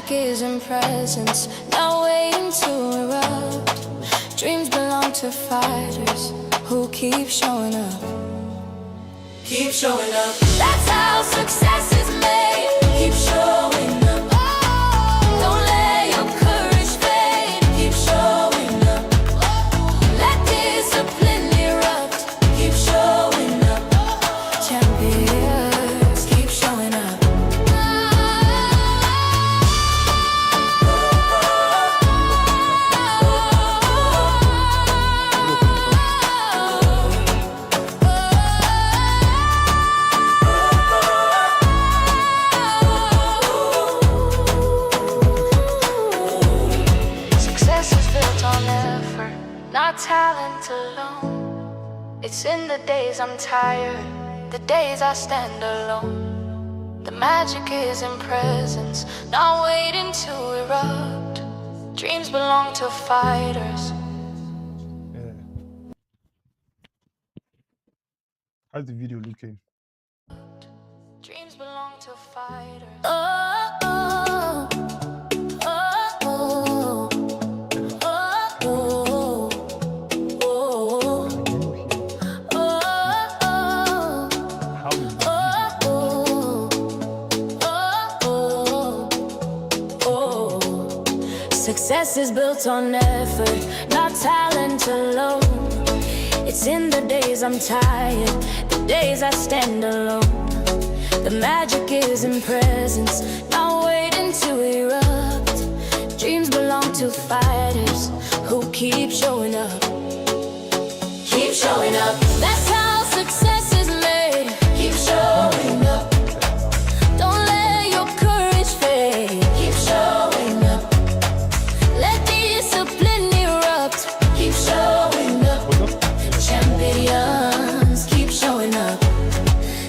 magic is in presence, not waiting to erupt. Dreams belong to fighters who keep showing up. Keep showing up. That's how success is made. Keep showing up. Don't let your courage fade. Keep showing up. Let discipline erupt. Keep showing up. Champions, keep showing up. Success is built on effort, not talent alone. It's in the days I'm tired, the days I stand alone. The magic is in presence, not waiting to erupt. Dreams belong to fighters. Yeah. How's the video looking? Dreams belong to fighters. Oh, oh, oh, oh, oh, oh, oh, How is the Success is built on effort, not talent alone. It's in the days I'm tired, the days I stand alone. The magic is in presence, not waiting to erupt. Dreams belong to fighters who keep showing up. Keep showing up. That's how success is made. Keep showing up. Don't let your courage fade. Keep showing up. Let discipline erupt. Keep showing up. Champions, keep showing up.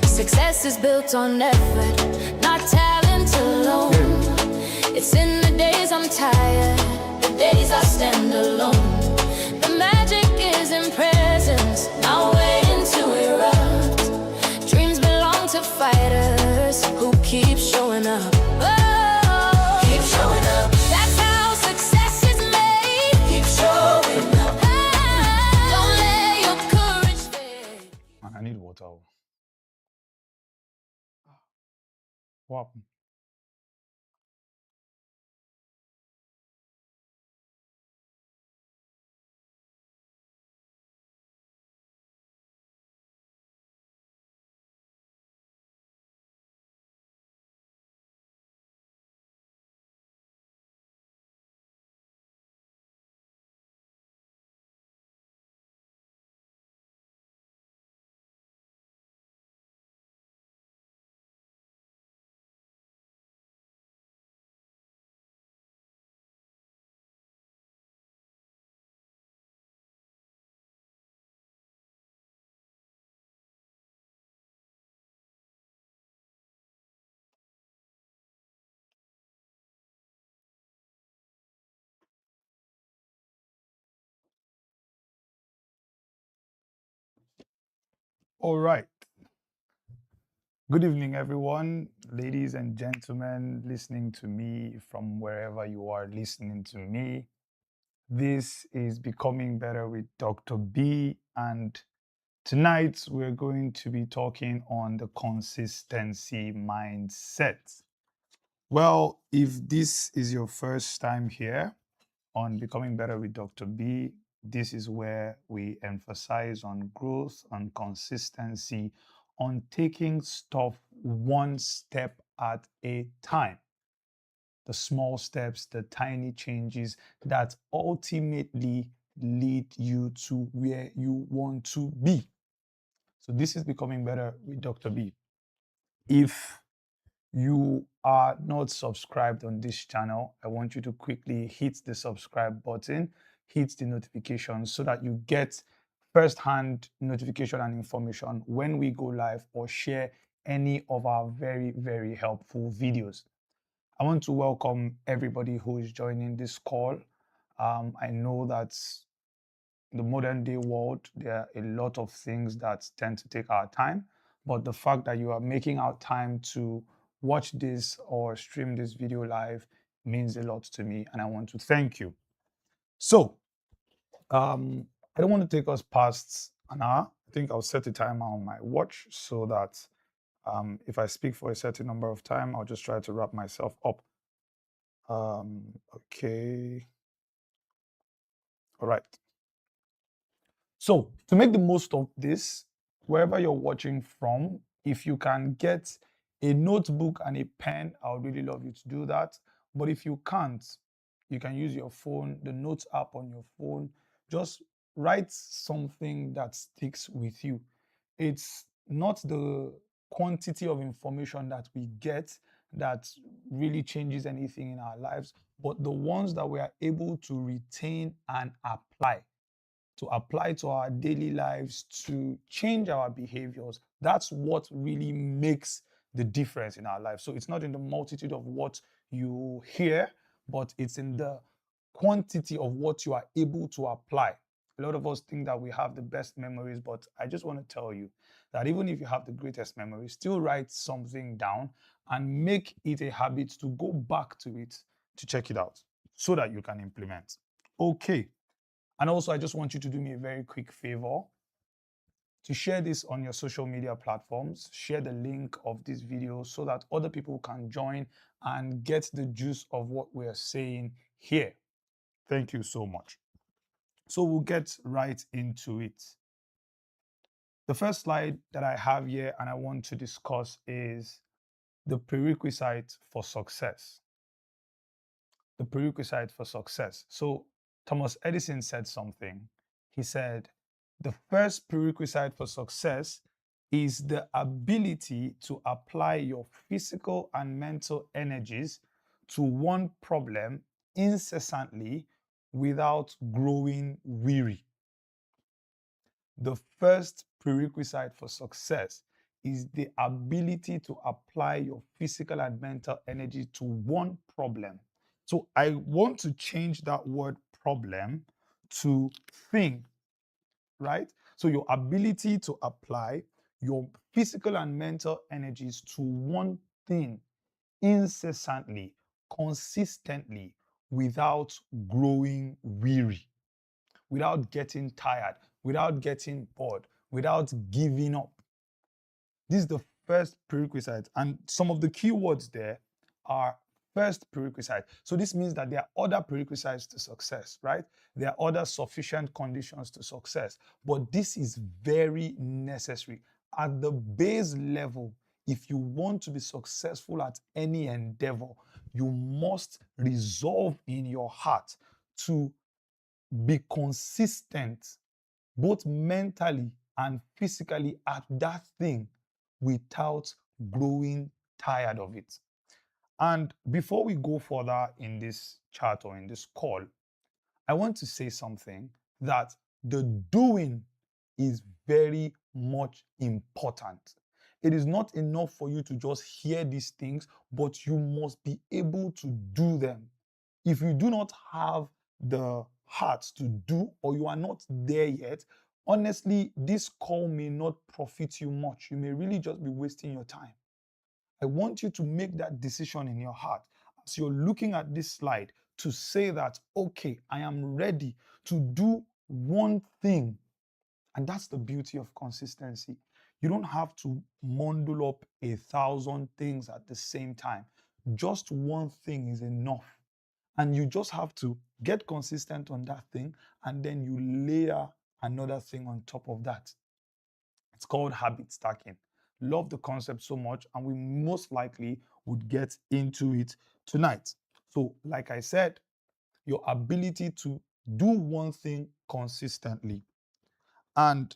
Success is built on effort, not talent alone. It's in the days I'm tired, the days I stand alone. The magic is in presence, not waiting to erupt. Dreams belong to fighters who keep showing up. Oh, keep showing up. That's how success is made. Keep showing up. Don't let your courage fade. Man, I need water. What happened? All right. Good evening, everyone, ladies and gentlemen, listening to me from wherever you are listening to me. This is Becoming Better with Dr. B, and tonight we're going to be talking on the consistency mindset. Well, if this is your first time here on Becoming Better with Dr. B, this is where we emphasize on growth, on consistency, on taking stuff one step at a time. The small steps, the tiny changes that ultimately lead you to where you want to be. So this is Becoming Better with Dr. B. If you are not subscribed on this channel, I want you to quickly hit the subscribe button, hit the notification so that you get first-hand notification and information when we go live or share any of our very, very helpful videos. I want to welcome everybody who is joining this call. I know that in the modern day world, there are a lot of things that tend to take our time, but the fact that you are making out time to watch this or stream this video live means a lot to me, and I want to thank you. So, I don't want to take us past an hour. I think I'll set a timer on my watch so that if I speak for a certain number of time, I'll just try to wrap myself up. Okay. All right. So, to make the most of this, wherever you're watching from, if you can get a notebook and a pen, I would really love you to do that. But if you can't, you can use your phone, the notes app on your phone. Just write something that sticks with you. It's not the quantity of information that we get that really changes anything in our lives, but the ones that we are able to retain and apply to our daily lives, to change our behaviors. That's what really makes the difference in our lives. So it's not in the multitude of what you hear, but it's in the quantity of what you are able to apply. A lot of us think that we have the best memories, but I just want to tell you that even if you have the greatest memories, still write something down and make it a habit to go back to it to check it out so that you can implement. Okay. And also, I just want you to do me a very quick favor to share this on your social media platforms. Share the link of this video so that other people can join and get the juice of what we're saying here. Thank you so much. So we'll get right into it. The first slide that I have here and I want to discuss is the prerequisite for success. The prerequisite for success. So Thomas Edison said something. He said, the first prerequisite for success is the ability to apply your physical and mental energies to one problem incessantly without growing weary. The first prerequisite for success is the ability to apply your physical and mental energy to one problem. So I want to change that word problem to thing, right? So your ability to apply your physical and mental energies to one thing incessantly, consistently, without growing weary, without getting tired, without getting bored, without giving up. This is the first prerequisite. And some of the key words there are first prerequisite. So this means that there are other prerequisites to success, right? There are other sufficient conditions to success. But this is very necessary. At the base level, if you want to be successful at any endeavor, you must resolve in your heart to be consistent, both mentally and physically, at that thing without growing tired of it. And before we go further in this chat or in this call, I want to say something that the doing is very much important. It is not enough for you to just hear these things, but you must be able to do them. If you do not have the heart to do, or you are not there yet, honestly, this call may not profit you much. You may really just be wasting your time. I want you to make that decision in your heart as you're looking at this slide to say that, okay, I am ready to do one thing. And that's the beauty of consistency. You don't have to bundle up 1,000 things at the same time. Just one thing is enough. And you just have to get consistent on that thing, and then you layer another thing on top of that. It's called habit stacking. Love the concept so much, and we most likely would get into it tonight. So, like I said, your ability to do one thing consistently. And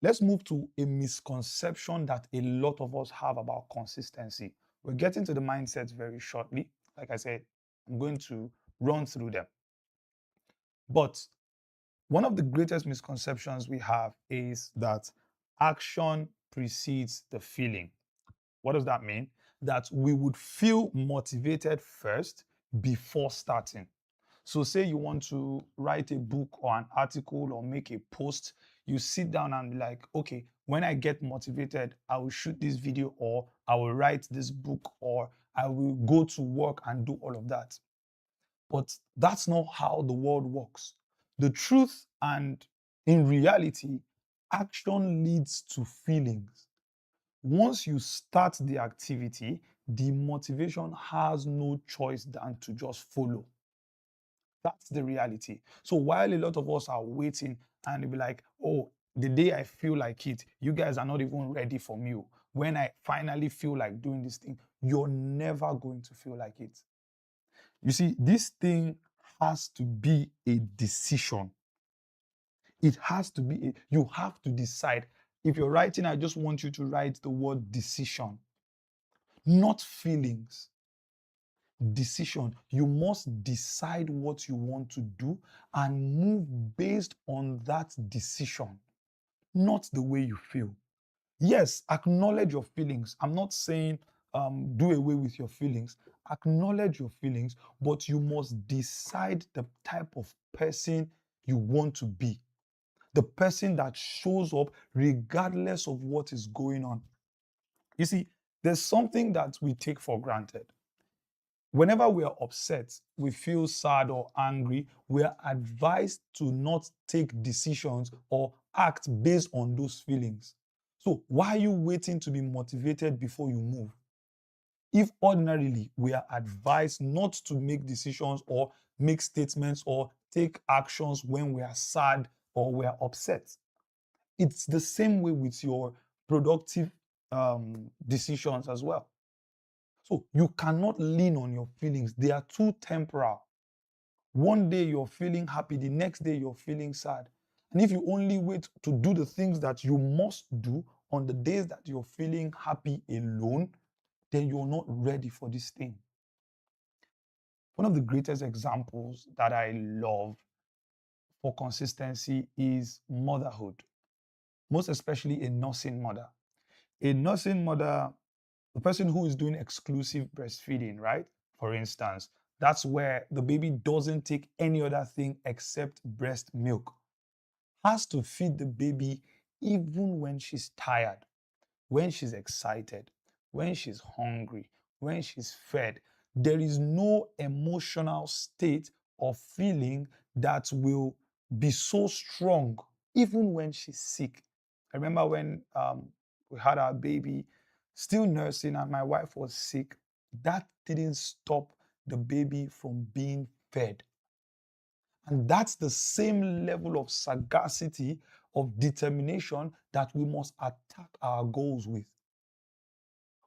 let's move to a misconception that a lot of us have about consistency. We're getting to the mindsets very shortly. Like I said, I'm going to run through them. But one of the greatest misconceptions we have is that action precedes the feeling. What does that mean? That we would feel motivated first before starting. So say you want to write a book or an article or make a post, you sit down and be like, okay, when I get motivated, I will shoot this video or I will write this book or I will go to work and do all of that. But that's not how the world works. The truth and in reality, action leads to feelings. Once you start the activity, the motivation has no choice than to just follow. That's the reality. So while a lot of us are waiting and they'll be like, oh, the day I feel like it, you guys are not even ready for me. When I finally feel like doing this thing, you're never going to feel like it. You see, this thing has to be a decision. It has to be, you have to decide. If you're writing, I just want you to write the word decision, not feelings. Decision. You must decide what you want to do and move based on that decision, not the way you feel. Yes, acknowledge your feelings. I'm not saying do away with your feelings. Acknowledge your feelings, but you must decide the type of person you want to be. The person that shows up regardless of what is going on. You see, there's something that we take for granted. Whenever we are upset, we feel sad or angry, we are advised to not take decisions or act based on those feelings. So, why are you waiting to be motivated before you move? If ordinarily we are advised not to make decisions or make statements or take actions when we are sad or we are upset, it's the same way with your productive decisions as well. So you cannot lean on your feelings. They are too temporal. One day you're feeling happy, the next day you're feeling sad. And if you only wait to do the things that you must do on the days that you're feeling happy alone, then you're not ready for this thing. One of the greatest examples that I love for consistency is motherhood, most especially a nursing mother. A nursing mother, the person who is doing exclusive breastfeeding, right? For instance, that's where the baby doesn't take any other thing except breast milk, has to feed the baby even when she's tired, when she's excited, when she's hungry, when she's fed. There is no emotional state or feeling that will be so strong, even when she's sick. I remember when we had our baby, still nursing, and my wife was sick. That didn't stop the baby from being fed. And that's the same level of sagacity, of determination that we must attack our goals with,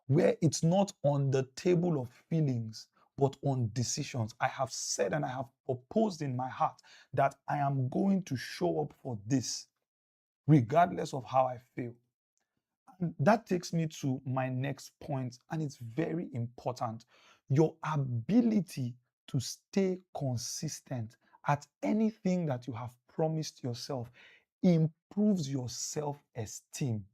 where it's not on the table of feelings, but on decisions. I have said and I have proposed in my heart that I am going to show up for this, regardless of how I feel. And that takes me to my next point, and it's very important. Your ability to stay consistent at anything that you have promised yourself improves your self esteem.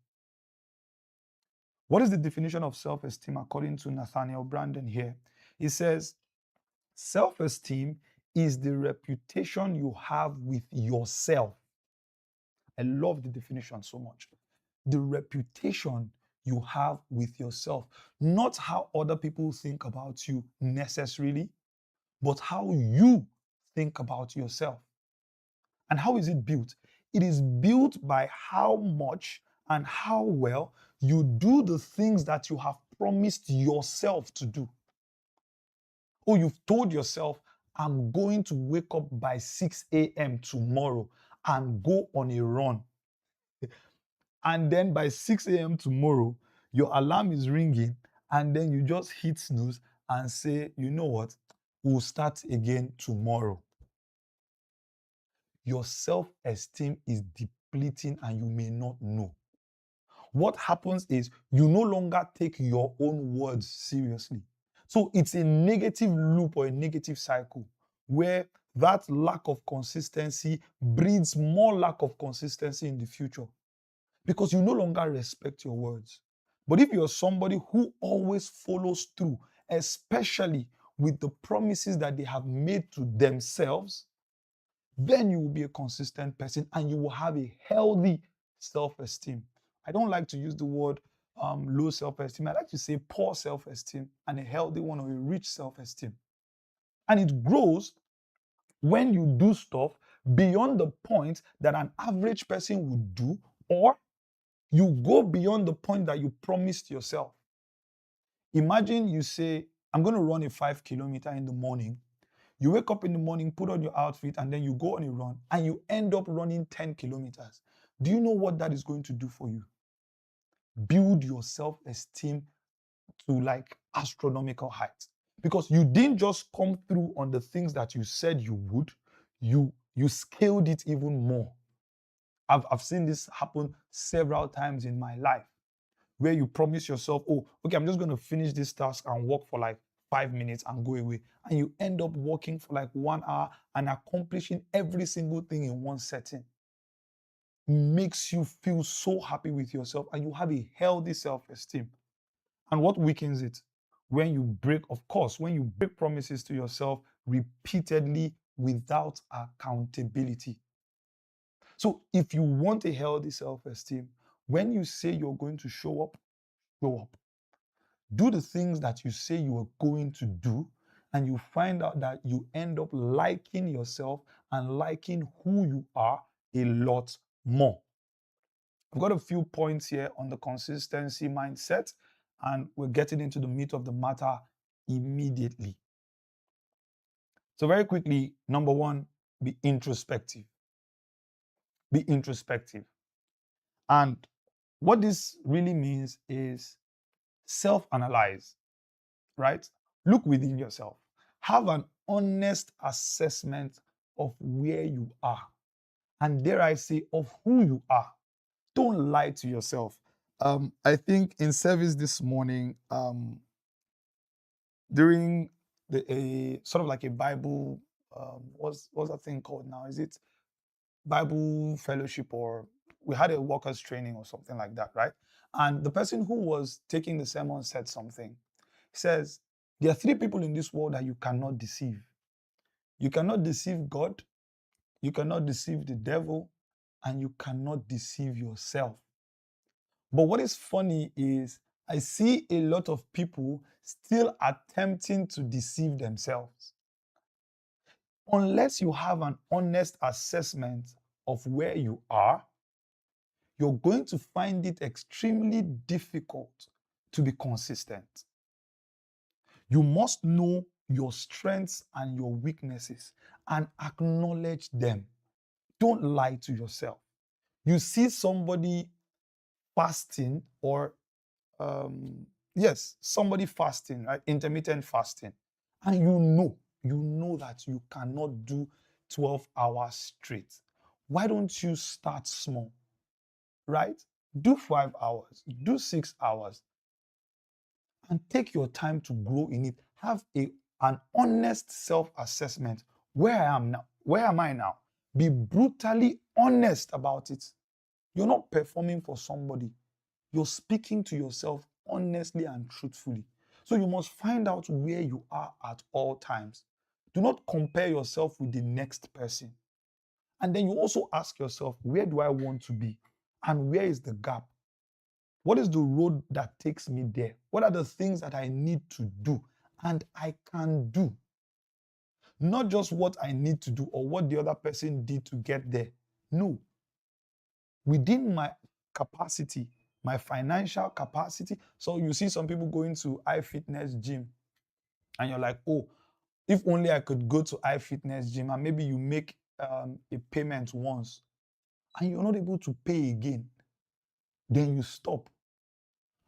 What is the definition of self esteem according to Nathaniel Branden here? He says, self esteem is the reputation you have with yourself. I love the definition so much. The reputation you have with yourself, not how other people think about you necessarily, but how you think about yourself. And how is it built? It is built by how much and how well you do the things that you have promised yourself to do. Oh, you've told yourself, I'm going to wake up by 6 a.m. tomorrow and go on a run. And then by 6 a.m. tomorrow, your alarm is ringing, and then you just hit snooze and say, you know what, we'll start again tomorrow. Your self-esteem is depleting and you may not know. What happens is you no longer take your own words seriously. So it's a negative loop or a negative cycle where that lack of consistency breeds more lack of consistency in the future because you no longer respect your words. But if you're somebody who always follows through, especially with the promises that they have made to themselves, then you will be a consistent person and you will have a healthy self-esteem. I don't like to use the word low self-esteem. I like to say poor self-esteem and a healthy one or a rich self-esteem. And it grows when you do stuff beyond the point that an average person would do, or you go beyond the point that you promised yourself. Imagine you say, I'm going to run a 5 kilometer in the morning. You wake up in the morning, put on your outfit, and then you go on a run, and you end up running 10 kilometers. Do you know what that is going to do for you? Build your self-esteem to like astronomical heights. Because you didn't just come through on the things that you said you would, you scaled it even more. I've seen this happen several times in my life, where you promise yourself, oh, okay, I'm just going to finish this task and walk for like 5 minutes and go away. And you end up walking for like 1 hour and accomplishing every single thing in one setting. Makes you feel so happy with yourself and you have a healthy self-esteem. And what weakens it? When you break, of course, when you break promises to yourself repeatedly without accountability. So if you want a healthy self-esteem, when you say you're going to show up, show up. Do the things that you say you are going to do, and you find out that you end up liking yourself and liking who you are a lot more. I've got a few points here on the consistency mindset, and we're getting into the meat of the matter immediately. So, very quickly, number one, be introspective. Be introspective. And what this really means is self analyze, right? Look within yourself. Have an honest assessment of where you are. And dare I say, of who you are. Don't lie to yourself. I think in service this morning, during a sort of like a Bible, what's that thing called now? Is it Bible fellowship, or we had a workers training or something like that, right? And the person who was taking the sermon said something. He says, there are three people in this world that you cannot deceive. You cannot deceive God, you cannot deceive the devil, and you cannot deceive yourself. But what is funny is I see a lot of people still attempting to deceive themselves. Unless you have an honest assessment of where you are, you're going to find it extremely difficult to be consistent. You must know your strengths and your weaknesses and acknowledge them. Don't lie to yourself. You see somebody fasting, or somebody fasting, right? Intermittent fasting, and you know that you cannot do 12 hours straight. Why don't you start small, right? Do 5 hours, do 6 hours, and take your time to grow in it. Have an honest self-assessment. Where I am now, where am I now? Be brutally honest about it. You're not performing for somebody. You're speaking to yourself honestly and truthfully. So you must find out where you are at all times. Do not compare yourself with the next person. And then you also ask yourself, where do I want to be? And where is the gap? What is the road that takes me there? What are the things that I need to do and I can do? Not just what I need to do or what the other person did to get there. No. Within my capacity, my financial capacity. So you see some people going to iFitness gym and you're like, oh, if only I could go to iFitness gym, and maybe you make a payment once and you're not able to pay again, then you stop.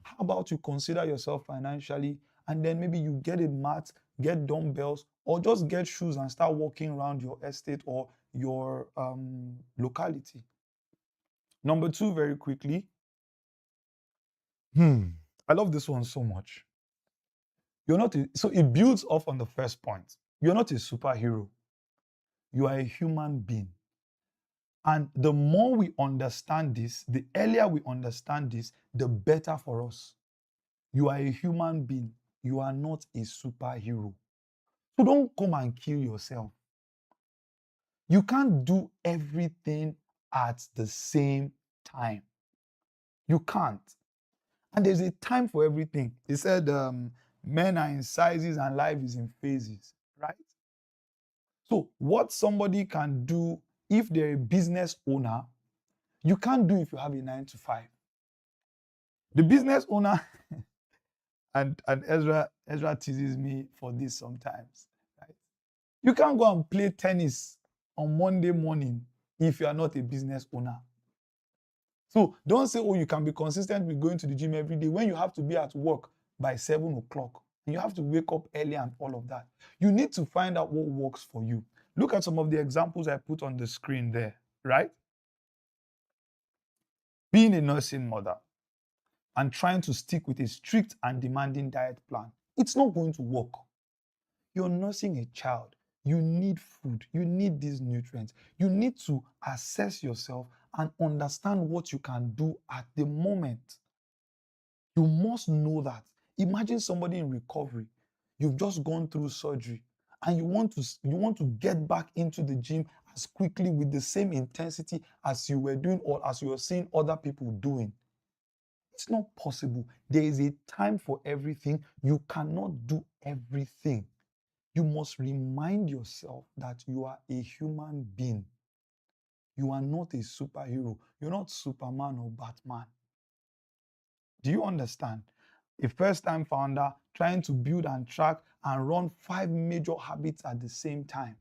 How about you consider yourself financially, and then maybe you get a mat, get dumbbells, or just get shoes and start walking around your estate or your locality. Number two, very quickly. I love this one so much. So it builds off on the first point. You're not a superhero. You are a human being. And the more we understand this, the earlier we understand this, the better for us. You are a human being. You are not a superhero. So don't come and kill yourself. You can't do everything at the same time. You can't. And there's a time for everything. He said, men are in sizes and life is in phases, right? So what somebody can do if they're a business owner, you can't do if you have a 9 to 5. The business owner, and Ezra teases me for this sometimes, right? You can't go and play tennis on Monday morning if you are not a business owner. So don't say, oh, you can be consistent with going to the gym every day when you have to be at work by 7 o'clock. And you have to wake up early and all of that. You need to find out what works for you. Look at some of the examples I put on the screen there, right? Being a nursing mother and trying to stick with a strict and demanding diet plan, it's not going to work. You're nursing a child. You need food. You need these nutrients. You need to assess yourself and understand what you can do at the moment. You must know that. Imagine somebody in recovery. You've just gone through surgery and you want to get back into the gym as quickly with the same intensity as you were doing or as you were seeing other people doing. It's not possible. There is a time for everything. You cannot do everything. You must remind yourself that you are a human being. You are not a superhero. You're not Superman or Batman. Do you understand? A first-time founder trying to build and track and run 5 major habits at the same time.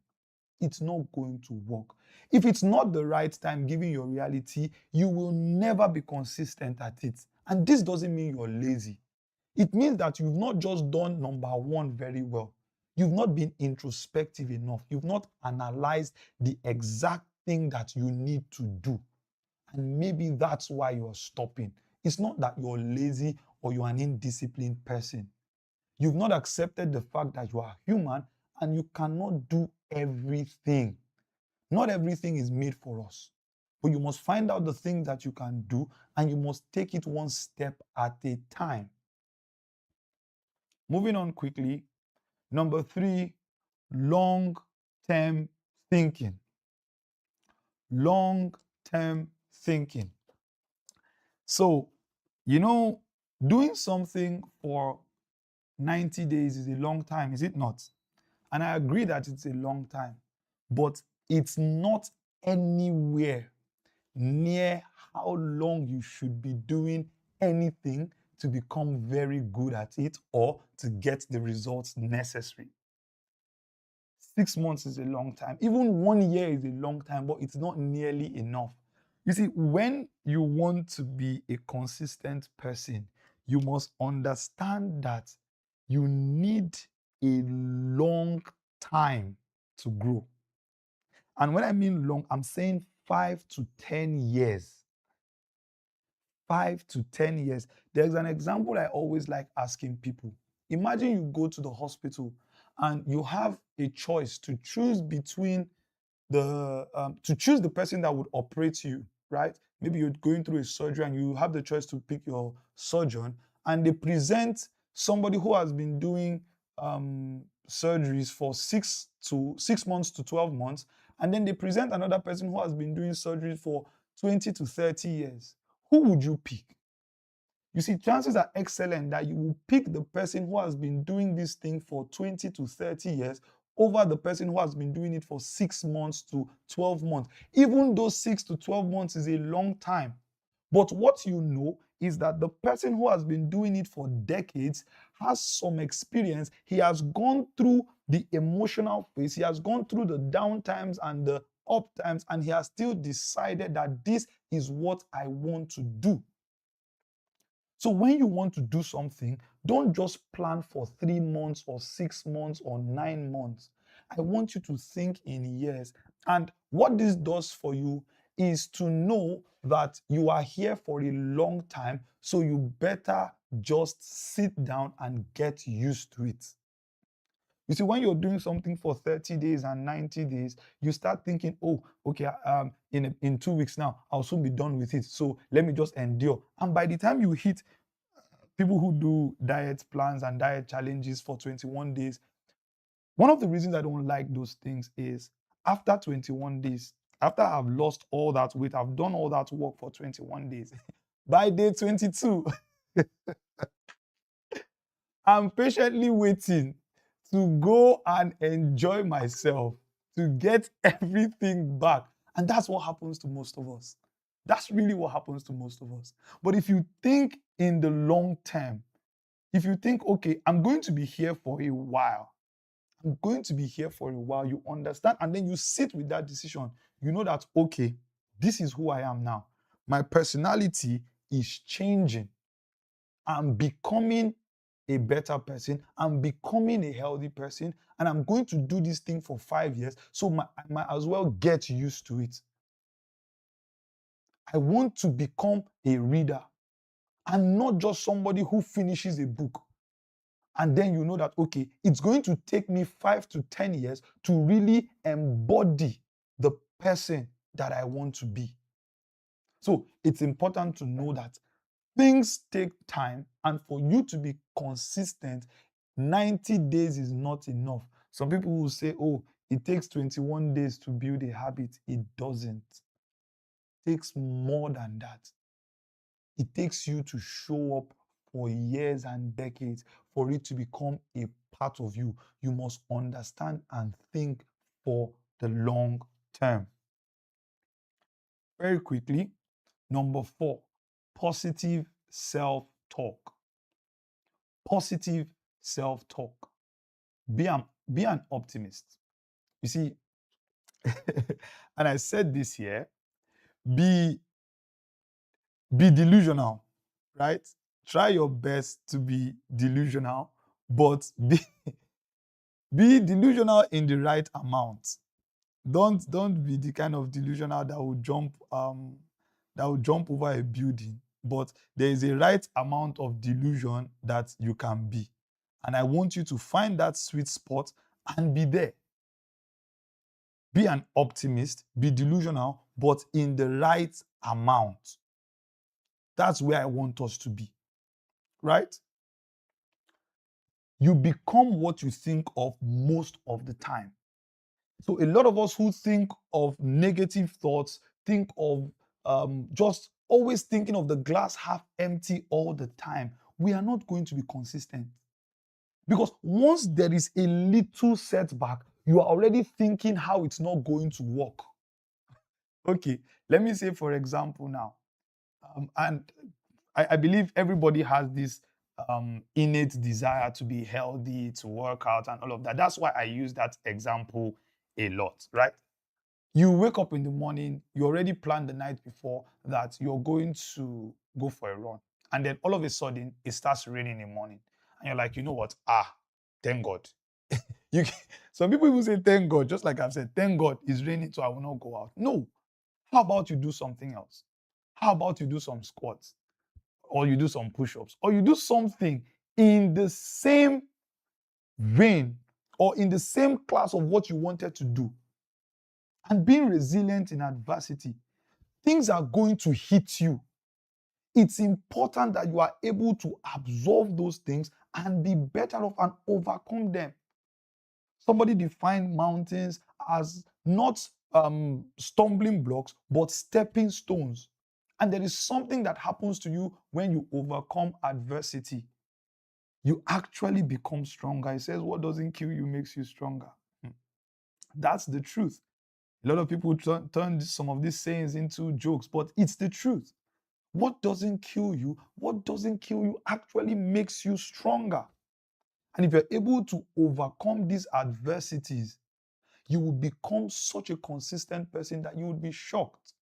It's not going to work. If it's not the right time, given your reality, you will never be consistent at it. And this doesn't mean you're lazy. It means that you've not just done number one very well. You've not been introspective enough. You've not analyzed the exact thing that you need to do. And maybe that's why you're stopping. It's not that you're lazy or you're an indisciplined person. You've not accepted the fact that you are human and you cannot do everything. Not everything is made for us. But you must find out the things that you can do and you must take it one step at a time. Moving on quickly. Number 3, long-term thinking. Long-term thinking. So, doing something for 90 days is a long time, is it not? And I agree that it's a long time, but it's not anywhere near how long you should be doing anything to become very good at it or to get the results necessary. 6 months is a long time. Even 1 year is a long time, but it's not nearly enough. You see, when you want to be a consistent person, you must understand that you need a long time to grow. And when I mean long, I'm saying 5 to 10 years. 5 to 10 years. There's an example I always like asking people. Imagine you go to the hospital and you have a choice to choose between the person that would operate you, right? Maybe you're going through a surgery and you have the choice to pick your surgeon, and they present somebody who has been doing surgeries for 6 months to 12 months, and then they present another person who has been doing surgeries for 20 to 30 years. Who would you pick? You see, chances are excellent that you will pick the person who has been doing this thing for 20 to 30 years over the person who has been doing it for 6 months to 12 months. Even though 6 to 12 months is a long time. But what you know is that the person who has been doing it for decades has some experience. He has gone through the emotional phase. He has gone through the down times and the up times, and he has still decided that this is what I want to do. So when you want to do something, don't just plan for 3 months or 6 months or 9 months. I want you to think in years. And what this does for you is to know that you are here for a long time, so you better just sit down and get used to it. You see, when you're doing something for 30 days and 90 days, you start thinking, oh, okay, in 2 weeks now, I'll soon be done with it. So let me just endure. And by the time you hit people who do diet plans and diet challenges for 21 days, one of the reasons I don't like those things is after 21 days, after I've lost all that weight, I've done all that work for 21 days. By day 22, I'm patiently waiting to go and enjoy myself, to get everything back. And that's what happens to most of us. That's really what happens to most of us. But if you think in the long term, if you think, okay, I'm going to be here for a while, I'm going to be here for a while, you understand, and then you sit with that decision, you know that, okay, this is who I am now. My personality is changing. I'm becoming a better person. I'm becoming a healthy person. And I'm going to do this thing for 5 years. So I might as well get used to it. I want to become a reader and not just somebody who finishes a book. And then you know that, okay, it's going to take me 5 to 10 years to really embody the person that I want to be. So it's important to know that things take time, and for you to be consistent, 90 days is not enough. Some people will say, oh, it takes 21 days to build a habit. It doesn't. It takes more than that. It takes you to show up for years and decades for it to become a part of you. You must understand and think for the long term. Very quickly, number 4, positive self-talk. Positive self-talk. Be an optimist. You see, and I said this here, be delusional, right? Try your best to be delusional, but be delusional in the right amount. Don't be the kind of delusional that will jump over a building. But there is a right amount of delusion that you can be. And I want you to find that sweet spot and be there. Be an optimist, be delusional, but in the right amount. That's where I want us to be, right? You become what you think of most of the time. So a lot of us who think of negative thoughts, think of just always thinking of the glass half empty all the time, we are not going to be consistent. Because once there is a little setback, you are already thinking how it's not going to work. Okay, let me say, for example, now, and I believe everybody has this innate desire to be healthy, to work out, and all of that. That's why I use that example a lot, right? You wake up in the morning, you already planned the night before that you're going to go for a run. And then all of a sudden, it starts raining in the morning. And you're like, you know what? Thank God. You some people even say, thank God, just like I've said, thank God it's raining, so I will not go out. No. How about you do something else? How about you do some squats? Or you do some push-ups? Or you do something in the same vein or in the same class of what you wanted to do? And being resilient in adversity, things are going to hit you. It's important that you are able to absorb those things and be better off and overcome them. Somebody defined mountains as not stumbling blocks, but stepping stones. And there is something that happens to you when you overcome adversity. You actually become stronger. It says, what doesn't kill you makes you stronger. That's the truth. A lot of people turn some of these sayings into jokes, but it's the truth. What doesn't kill you actually makes you stronger. And if you're able to overcome these adversities, you will become such a consistent person that you would be shocked.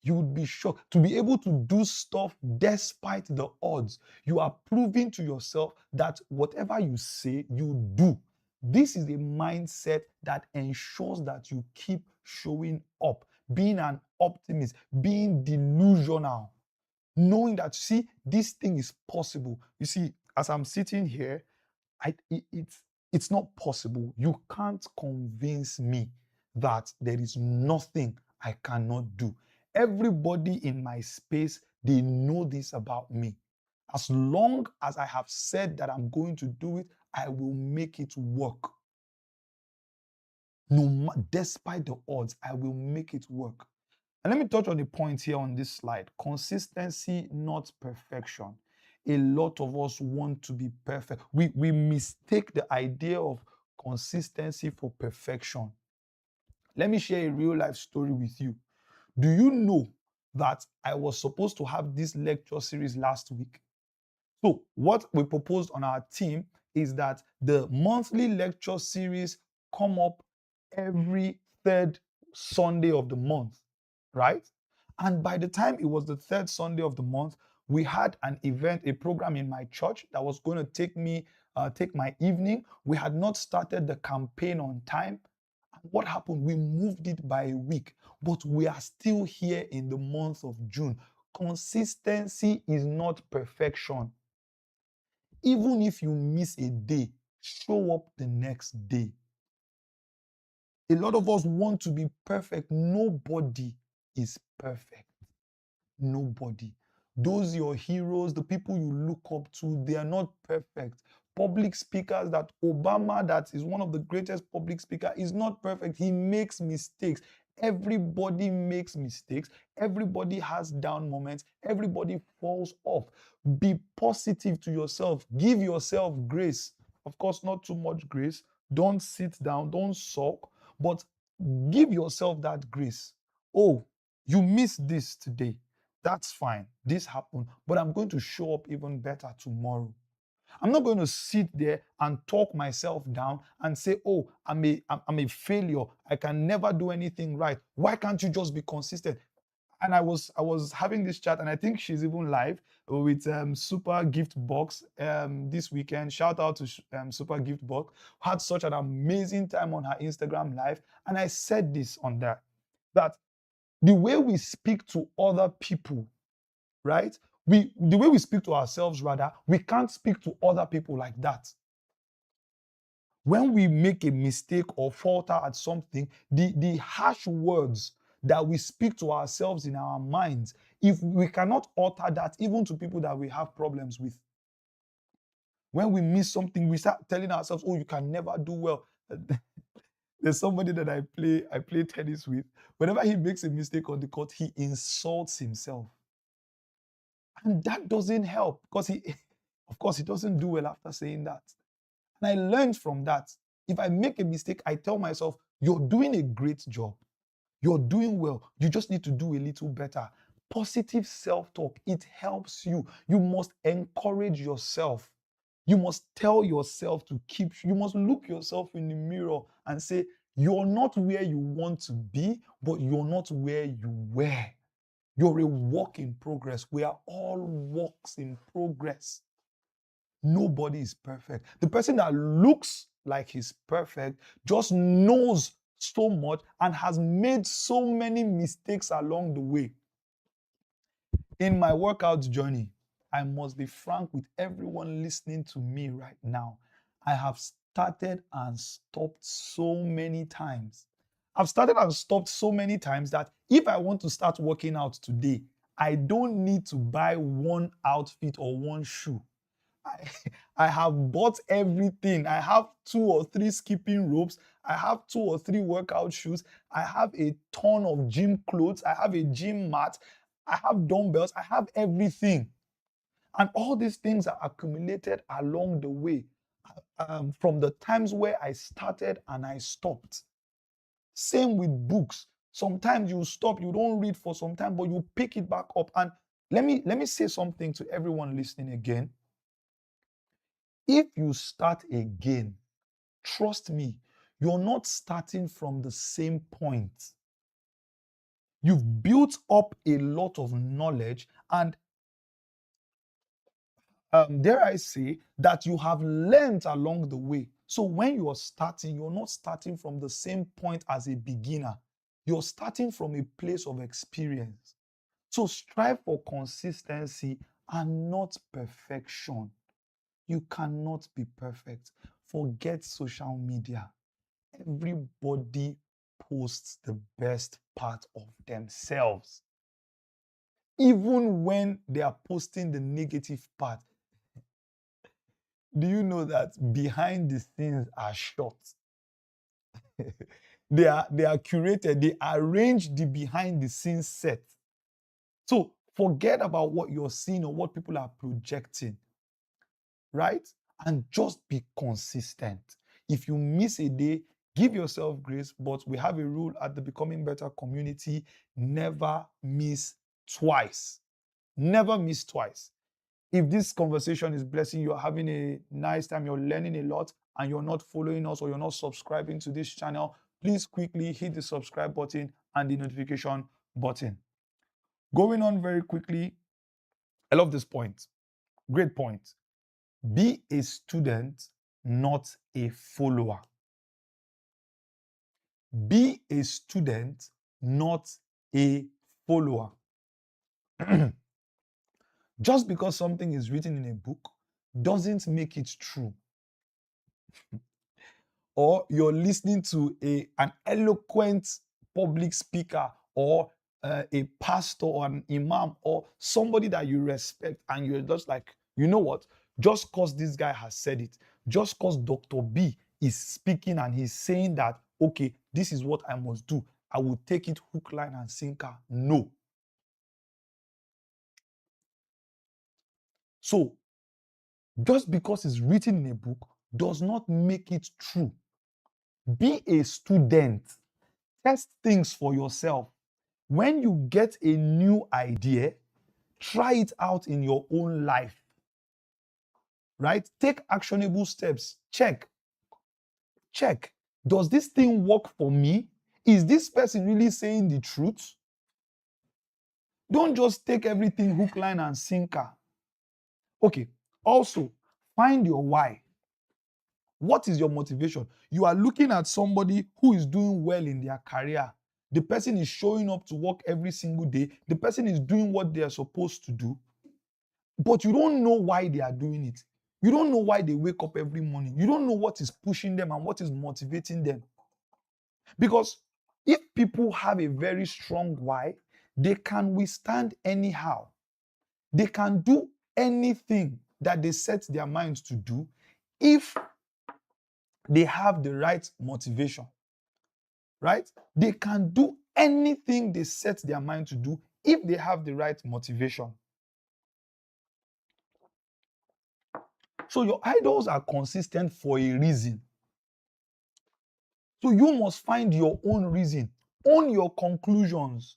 You would be shocked to be able to do stuff despite the odds. You are proving to yourself that whatever you say, you do. This is a mindset that ensures that you keep showing up, being an optimist, being delusional, knowing that, see, this thing is possible. You see, as I'm sitting here, it's not possible. You can't convince me that there is nothing I cannot do. Everybody in my space, they know this about me. As long as I have said that I'm going to do it, I will make it work. Despite the odds, I will make it work. And let me touch on the point here on this slide. Consistency, not perfection. A lot of us want to be perfect. We mistake the idea of consistency for perfection. Let me share a real life story with you. Do you know that I was supposed to have this lecture series last week? So, what we proposed on our team is that the monthly lecture series come up every third Sunday of the month, right? And by the time it was the third Sunday of the month, we had an event, a program in my church that was going to take my evening. We had not started the campaign on time. What happened? We moved it by a week, but we are still here in the month of June. Consistency is not perfection. Even if you miss a day, show up the next day. A lot of us want to be perfect. Nobody is perfect. Nobody. Those your heroes, the people you look up to, they are not perfect. Public speakers, that Obama, that is one of the greatest public speakers, is not perfect. He makes mistakes. Everybody makes mistakes. Everybody has down moments. Everybody falls off. Be positive to yourself. Give yourself grace. Of course, not too much grace. Don't sit down. Don't sulk. But give yourself that grace. Oh, you missed this today. That's fine. This happened, but I'm going to show up even better tomorrow. I'm not going to sit there and talk myself down and say, oh, I'm a failure. I can never do anything right. Why can't you just be consistent? And I was having this chat, and I think she's even live with Super Gift Box this weekend. Shout out to Super Gift Box. Had such an amazing time on her Instagram live, and I said this on that the way we speak to other people, right? The way we speak to ourselves, rather, we can't speak to other people like that. When we make a mistake or falter at something, the harsh words that we speak to ourselves in our minds, if we cannot alter that even to people that we have problems with. When we miss something, we start telling ourselves, oh, you can never do well. There's somebody that I play tennis with. Whenever he makes a mistake on the court, he insults himself. And that doesn't help because of course, he doesn't do well after saying that. And I learned from that. If I make a mistake, I tell myself, you're doing a great job. You're doing well. You just need to do a little better. Positive self-talk, it helps you. You must encourage yourself. You must tell yourself to you must look yourself in the mirror and say, you're not where you want to be, but you're not where you were. You're a work in progress. We are all works in progress. Nobody is perfect. The person that looks like he's perfect just knows so much and has made so many mistakes along the way. In my workout journey, I must be frank with everyone listening to me right now. I have started and stopped so many times. I've started and stopped so many times that if I want to start working out today, I don't need to buy one outfit or one shoe. I, I have bought everything. I have 2 or 3 skipping ropes. I have 2 or 3 workout shoes. I have a ton of gym clothes. I have a gym mat. I have dumbbells. I have everything. And all these things are accumulated along the way from the times where I started and I stopped. Same with books. Sometimes you stop, you don't read for some time, but you pick it back up. And let me say something to everyone listening again. If you start again, trust me, you're not starting from the same point. You've built up a lot of knowledge, and dare I say that you have learned along the way. So when you are starting, you're not starting from the same point as a beginner. You're starting from a place of experience. So strive for consistency and not perfection. You cannot be perfect. Forget social media. Everybody posts the best part of themselves. Even when they are posting the negative part, do you know that behind the scenes are shot? They are curated, they arrange the behind the scenes set. So forget about what you're seeing or what people are projecting, right? And just be consistent. If you miss a day, give yourself grace. But we have a rule at the Becoming Better community: never miss twice. Never miss twice. If this conversation is blessing you, you're having a nice time, you're learning a lot, and you're not following us or you're not subscribing to this channel, please quickly hit the subscribe button and the notification button. Going on very quickly, I love this point. Great point. Be a student, not a follower. Be a student, not a follower. Just because something is written in a book doesn't make it true. Or you're listening to an eloquent public speaker or a pastor or an imam or somebody that you respect, and you're just like, you know what? Just because this guy has said it, just because Dr. B is speaking and he's saying that, okay, this is what I must do, I will take it hook, line, and sinker. No. So, just because it's written in a book does not make it true. Be a student. Test things for yourself. When you get a new idea, try it out in your own life. Right? Take actionable steps. Check. Does this thing work for me? Is this person really saying the truth? Don't just take everything hook, line, and sinker. Okay. Also, find your why. What is your motivation? You are looking at somebody who is doing well in their career. The person is showing up to work every single day. The person is doing what they are supposed to do. But you don't know why they are doing it. You don't know why they wake up every morning. You don't know what is pushing them and what is motivating them. Because if people have a very strong why, they can withstand anyhow. They can do anything that they set their minds to do if they have the right motivation. Right? They can do anything they set their mind to do if they have the right motivation. So your idols are consistent for a reason. So you must find your own reason, own your conclusions.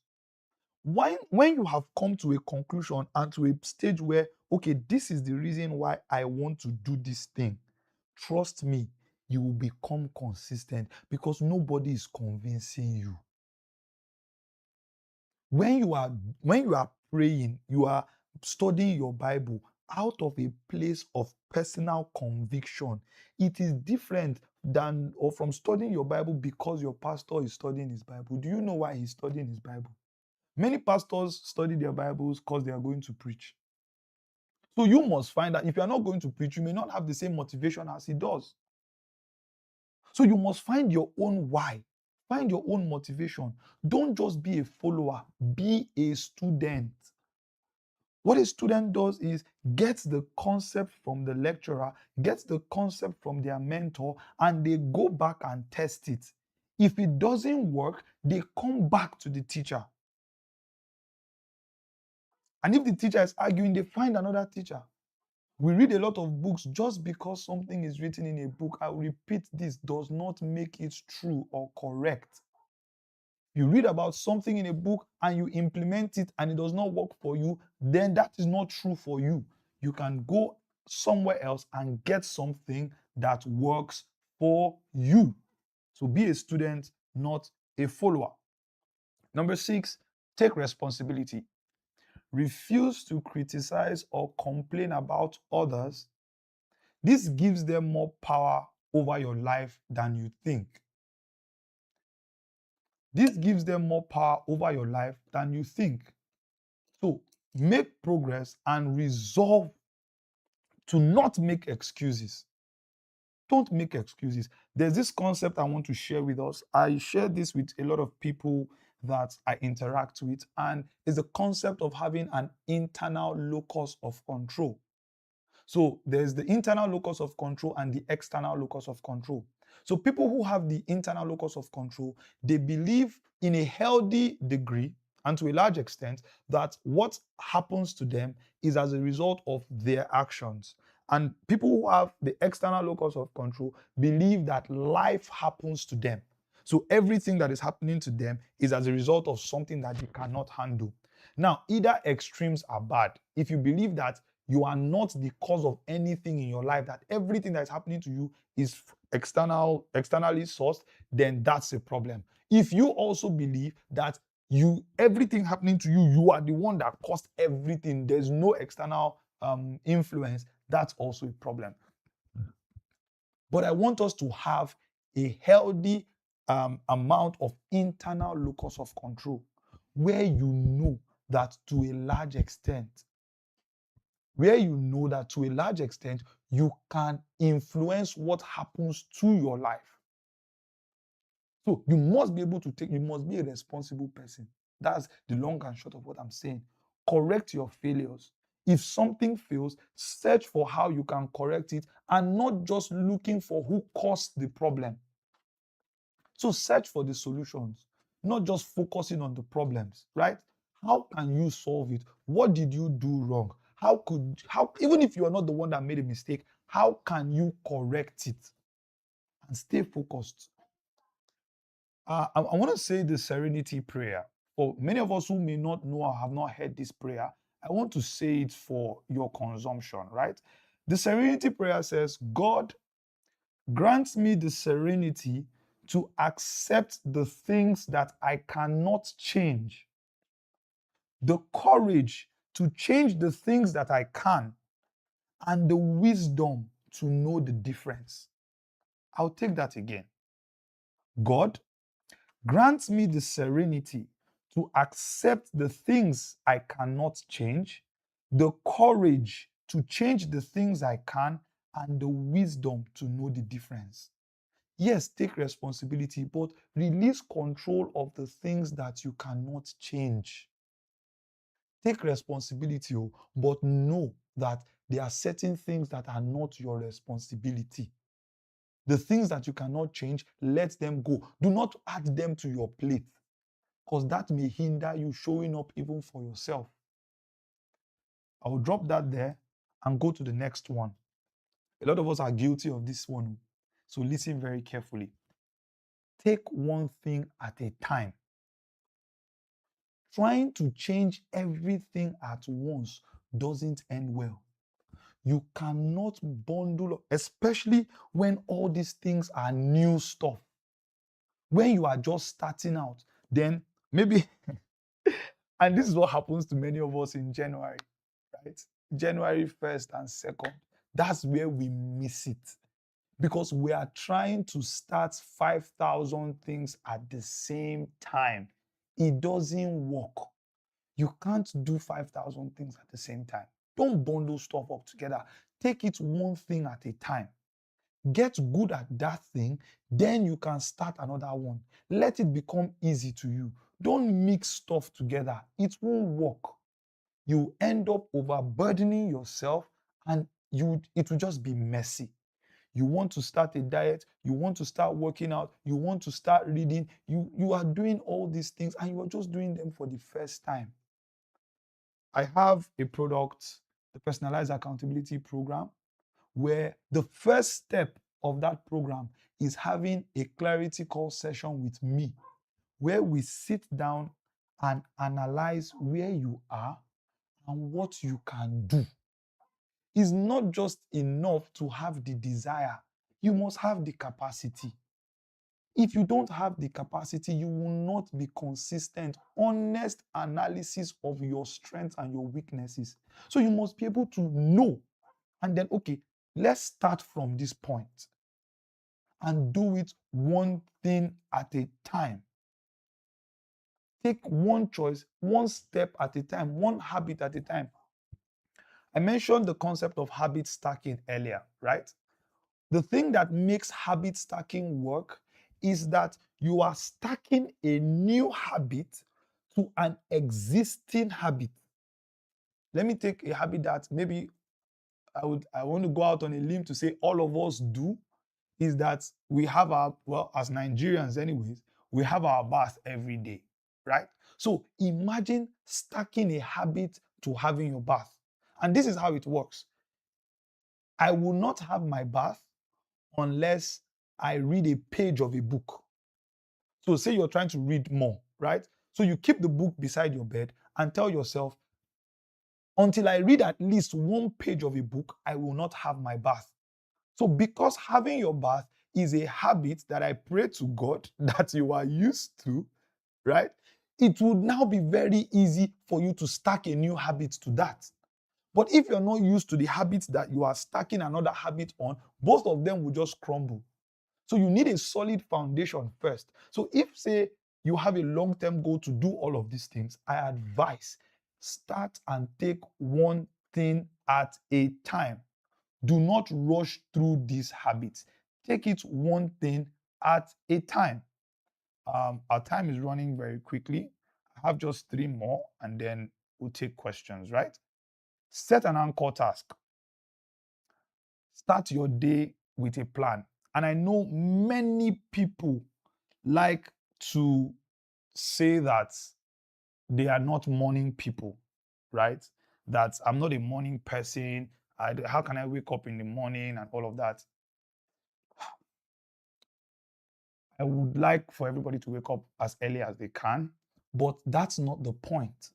When you have come to a conclusion and to a stage where, okay, this is the reason why I want to do this thing, trust me, you will become consistent because nobody is convincing you. When you are praying, you are studying your Bible out of a place of personal conviction. It is different than or from studying your Bible because your pastor is studying his Bible. Do you know why he's studying his Bible? Many pastors study their Bibles because they are going to preach. So you must find that if you are not going to preach, you may not have the same motivation as he does. So you must find your own why. Find your own motivation. Don't just be a follower, be a student. What a student does is gets the concept from the lecturer, gets the concept from their mentor, and they go back and test it. If it doesn't work, they come back to the teacher. And if the teacher is arguing, they find another teacher. We read a lot of books. Just because something is written in a book, I will repeat this, does not make it true or correct. You read about something in a book and you implement it and it does not work for you, then that is not true for you. You can go somewhere else and get something that works for you. So be a student, not a follower. Number 6, take responsibility. Refuse to criticize or complain about others. This gives them more power over your life than you think. This gives them more power over your life than you think. So make progress and resolve to not make excuses. Don't make excuses. There's this concept I want to share with us. I share this with a lot of people that I interact with, and it's the concept of having an internal locus of control. So there's the internal locus of control and the external locus of control. So people who have the internal locus of control, they believe in a healthy degree and to a large extent that what happens to them is as a result of their actions. And people who have the external locus of control believe that life happens to them. So everything that is happening to them is as a result of something that they cannot handle. Now, either extremes are bad. If you believe that you are not the cause of anything in your life, that everything that is happening to you is externally sourced, then that's a problem. If you also believe that everything happening to you, you are the one that caused everything, there's no external influence, that's also a problem. But I want us to have a healthy amount of internal locus of control where you know that to a large extent, you can influence what happens to your life. So you must be a responsible person. That's the long and short of what I'm saying. Correct your failures. If something fails, search for how you can correct it and not just looking for who caused the problem. So search for the solutions, not just focusing on the problems, right? How can you solve it? What did you do wrong? Even if you are not the one that made a mistake, how can you correct it? And stay focused. I want to say the serenity prayer. For many of us who may not know or have not heard this prayer, I want to say it for your consumption, right? The serenity prayer says, God grants me the serenity to accept the things that I cannot change, the courage to change the things that I can, and the wisdom to know the difference. I'll take that again. God grants me the serenity to accept the things I cannot change, the courage to change the things I can, and the wisdom to know the difference. Yes, take responsibility, but release control of the things that you cannot change. Take responsibility, but know that there are certain things that are not your responsibility. The things that you cannot change, let them go. Do not add them to your plate, because that may hinder you showing up even for yourself. I will drop that there and go to the next one. A lot of us are guilty of this one, so listen very carefully. Take one thing at a time. Trying to change everything at once doesn't end well. You cannot bundle up, especially when all these things are new stuff. When you are just starting out, then maybe, and this is what happens to many of us in January, right? January 1st and 2nd, that's where we miss it. Because we are trying to start 5,000 things at the same time. It doesn't work. You can't do 5,000 things at the same time. Don't bundle stuff up together. Take it one thing at a time. Get good at that thing, then you can start another one. Let it become easy to you. Don't mix stuff together. It won't work. You end up overburdening yourself and it will just be messy. You want to start a diet, you want to start working out, you want to start reading, you are doing all these things and you are just doing them for the first time. I have a product, the Personalized Accountability Program, where the first step of that program is having a clarity call session with me, where we sit down and analyze where you are and what you can do. It's not just enough to have the desire, you must have the capacity. If you don't have the capacity, you will not be consistent. Honest analysis of your strengths and your weaknesses. So you must be able to know. And then, okay, let's start from this point and do it one thing at a time. Take one choice, one step at a time, one habit at a time. I mentioned the concept of habit stacking earlier, right? The thing that makes habit stacking work is that you are stacking a new habit to an existing habit. Let me take a habit that maybe I want to go out on a limb to say all of us do. is that we have as Nigerians anyways, we have our bath every day, right? So imagine stacking a habit to having your bath. And this is how it works. I will not have my bath unless I read a page of a book. So say you're trying to read more, right? So you keep the book beside your bed and tell yourself, until I read at least one page of a book, I will not have my bath. So because having your bath is a habit that I pray to God that you are used to, right? It would now be very easy for you to stack a new habit to that. But if you're not used to the habits that you are stacking another habit on, both of them will just crumble. So you need a solid foundation first. So if, say, you have a long-term goal to do all of these things, I advise start and take one thing at a time. Do not rush through these habits. Take it one thing at a time. Our time is running very quickly. I have just 3 more and then we'll take questions, right? Set an anchor task. Start your day with a plan. And I know many people like to say that they are not morning people, right? That I'm not a morning person. How can I wake up in the morning and all of that? I would like for everybody to wake up as early as they can, but that's not the point.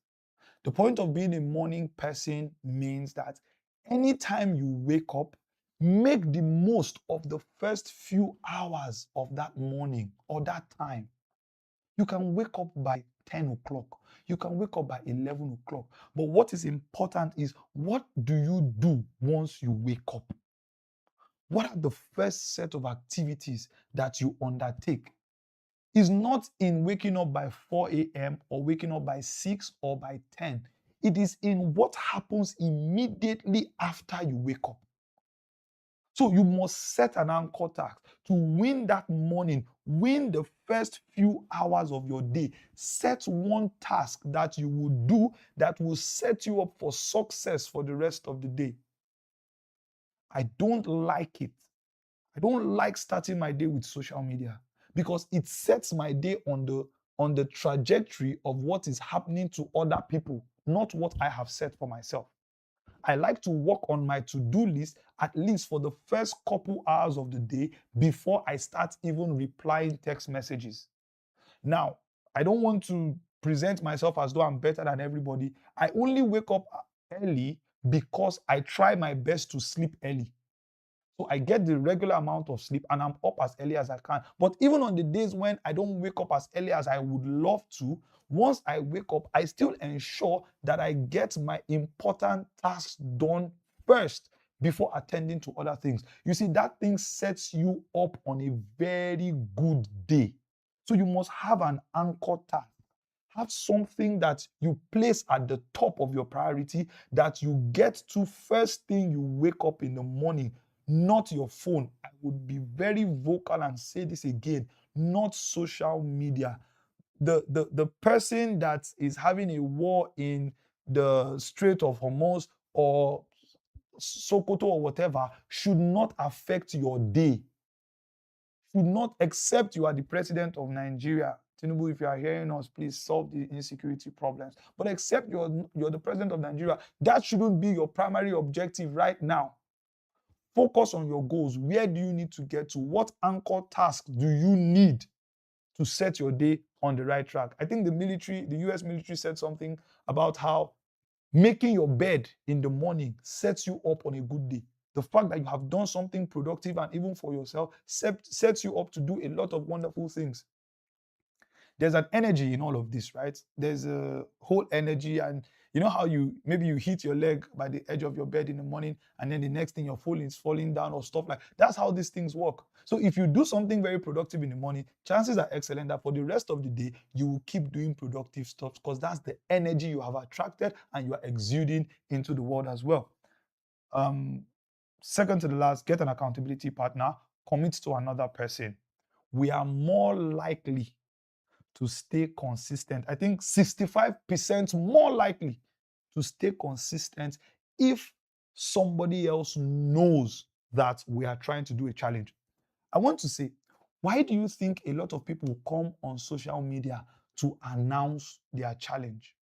The point of being a morning person means that anytime you wake up, make the most of the first few hours of that morning or that time. You can wake up by 10 o'clock. You can wake up by 11 o'clock. But what is important is, what do you do once you wake up? What are the first set of activities that you undertake? Is not in waking up by 4 a.m. or waking up by 6 or by 10. It is in what happens immediately after you wake up. So you must set an anchor task to win that morning, win the first few hours of your day. Set one task that you will do that will set you up for success for the rest of the day. I don't like it. I don't like starting my day with social media because it sets my day on the trajectory of what is happening to other people, not what I have set for myself. I like to work on my to-do list at least for the first couple hours of the day before I start even replying text messages. Now, I don't want to present myself as though I'm better than everybody. I only wake up early because I try my best to sleep early. So I get the regular amount of sleep and I'm up as early as I can. But even on the days when I don't wake up as early as I would love to, once I wake up, I still ensure that I get my important tasks done first before attending to other things. You see, that thing sets you up on a very good day. So you must have an anchor task. Have something that you place at the top of your priority that you get to first thing you wake up in the morning, not your phone. I would be very vocal and say this again, not social media. The person that is having a war in the Strait of Hormuz or Sokoto or whatever should not affect your day. Should not, except you are the president of Nigeria. Tinubu, if you are hearing us, please solve the insecurity problems. But except you're the president of Nigeria, that shouldn't be your primary objective right now. Focus on your goals. Where do you need to get to? What anchor tasks do you need to set your day on the right track? I think the US military said something about how making your bed in the morning sets you up on a good day. The fact that you have done something productive and even for yourself sets you up to do a lot of wonderful things. There's an energy in all of this, right? There's a whole energy, and you know how maybe you hit your leg by the edge of your bed in the morning, and then the next thing your phone is falling down or stuff like that's how these things work. So if you do something very productive in the morning, chances are excellent that for the rest of the day you will keep doing productive stuff because that's the energy you have attracted and you are exuding into the world as well. Second to the last, get an accountability partner, commit to another person. We are more likely to stay consistent. I think 65% more likely to stay consistent if somebody else knows that we are trying to do a challenge. I want to say, why do you think a lot of people come on social media to announce their challenge?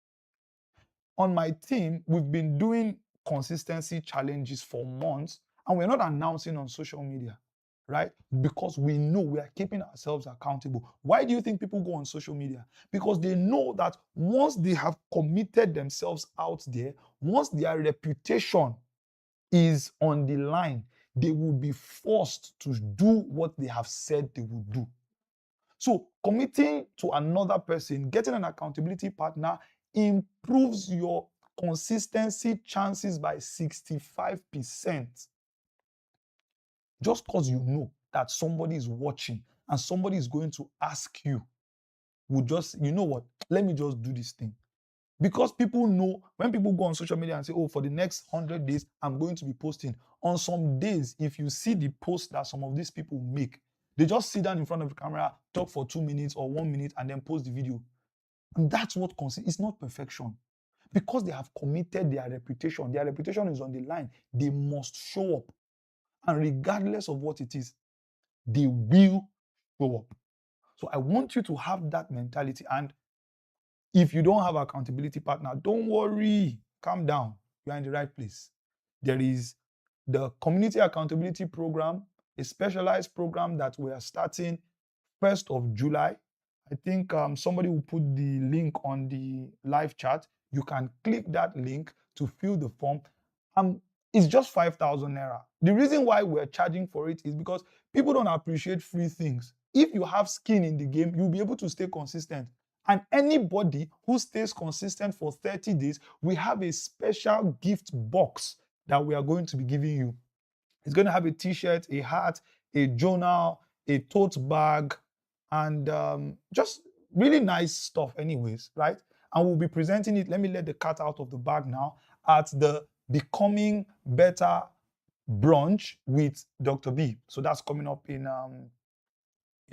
On my team, we've been doing consistency challenges for months, and we're not announcing on social media, right? Because we know we are keeping ourselves accountable. Why do you think people go on social media? Because they know that once they have committed themselves out there, once their reputation is on the line, they will be forced to do what they have said they will do. So committing to another person, getting an accountability partner improves your consistency chances by 65%. Just because you know that somebody is watching and somebody is going to ask you, will just, you know what, let me just do this thing. Because people know when people go on social media and say, oh, for the next 100 days, I'm going to be posting. On some days, if you see the post that some of these people make, they just sit down in front of the camera, talk for 2 minutes or 1 minute, and then post the video. And that's what it's not perfection. Because they have committed their reputation is on the line. They must show up. And regardless of what it is, they will show up. So I want you to have that mentality. And if you don't have an accountability partner, don't worry. Calm down. You are in the right place. There is the Community Accountability Program, a specialized program that we are starting 1st of July. I think somebody will put the link on the live chat. You can click that link to fill the form. It's just 5,000 naira. The reason why we're charging for it is because people don't appreciate free things. If you have skin in the game, you'll be able to stay consistent. And anybody who stays consistent for 30 days, we have a special gift box that we are going to be giving you. It's going to have a t-shirt, a hat, a journal, a tote bag, and just really nice stuff anyways, right? And we'll be presenting it, let me let the cat out of the bag now, at the Becoming Better brunch with Dr. B. So that's coming up in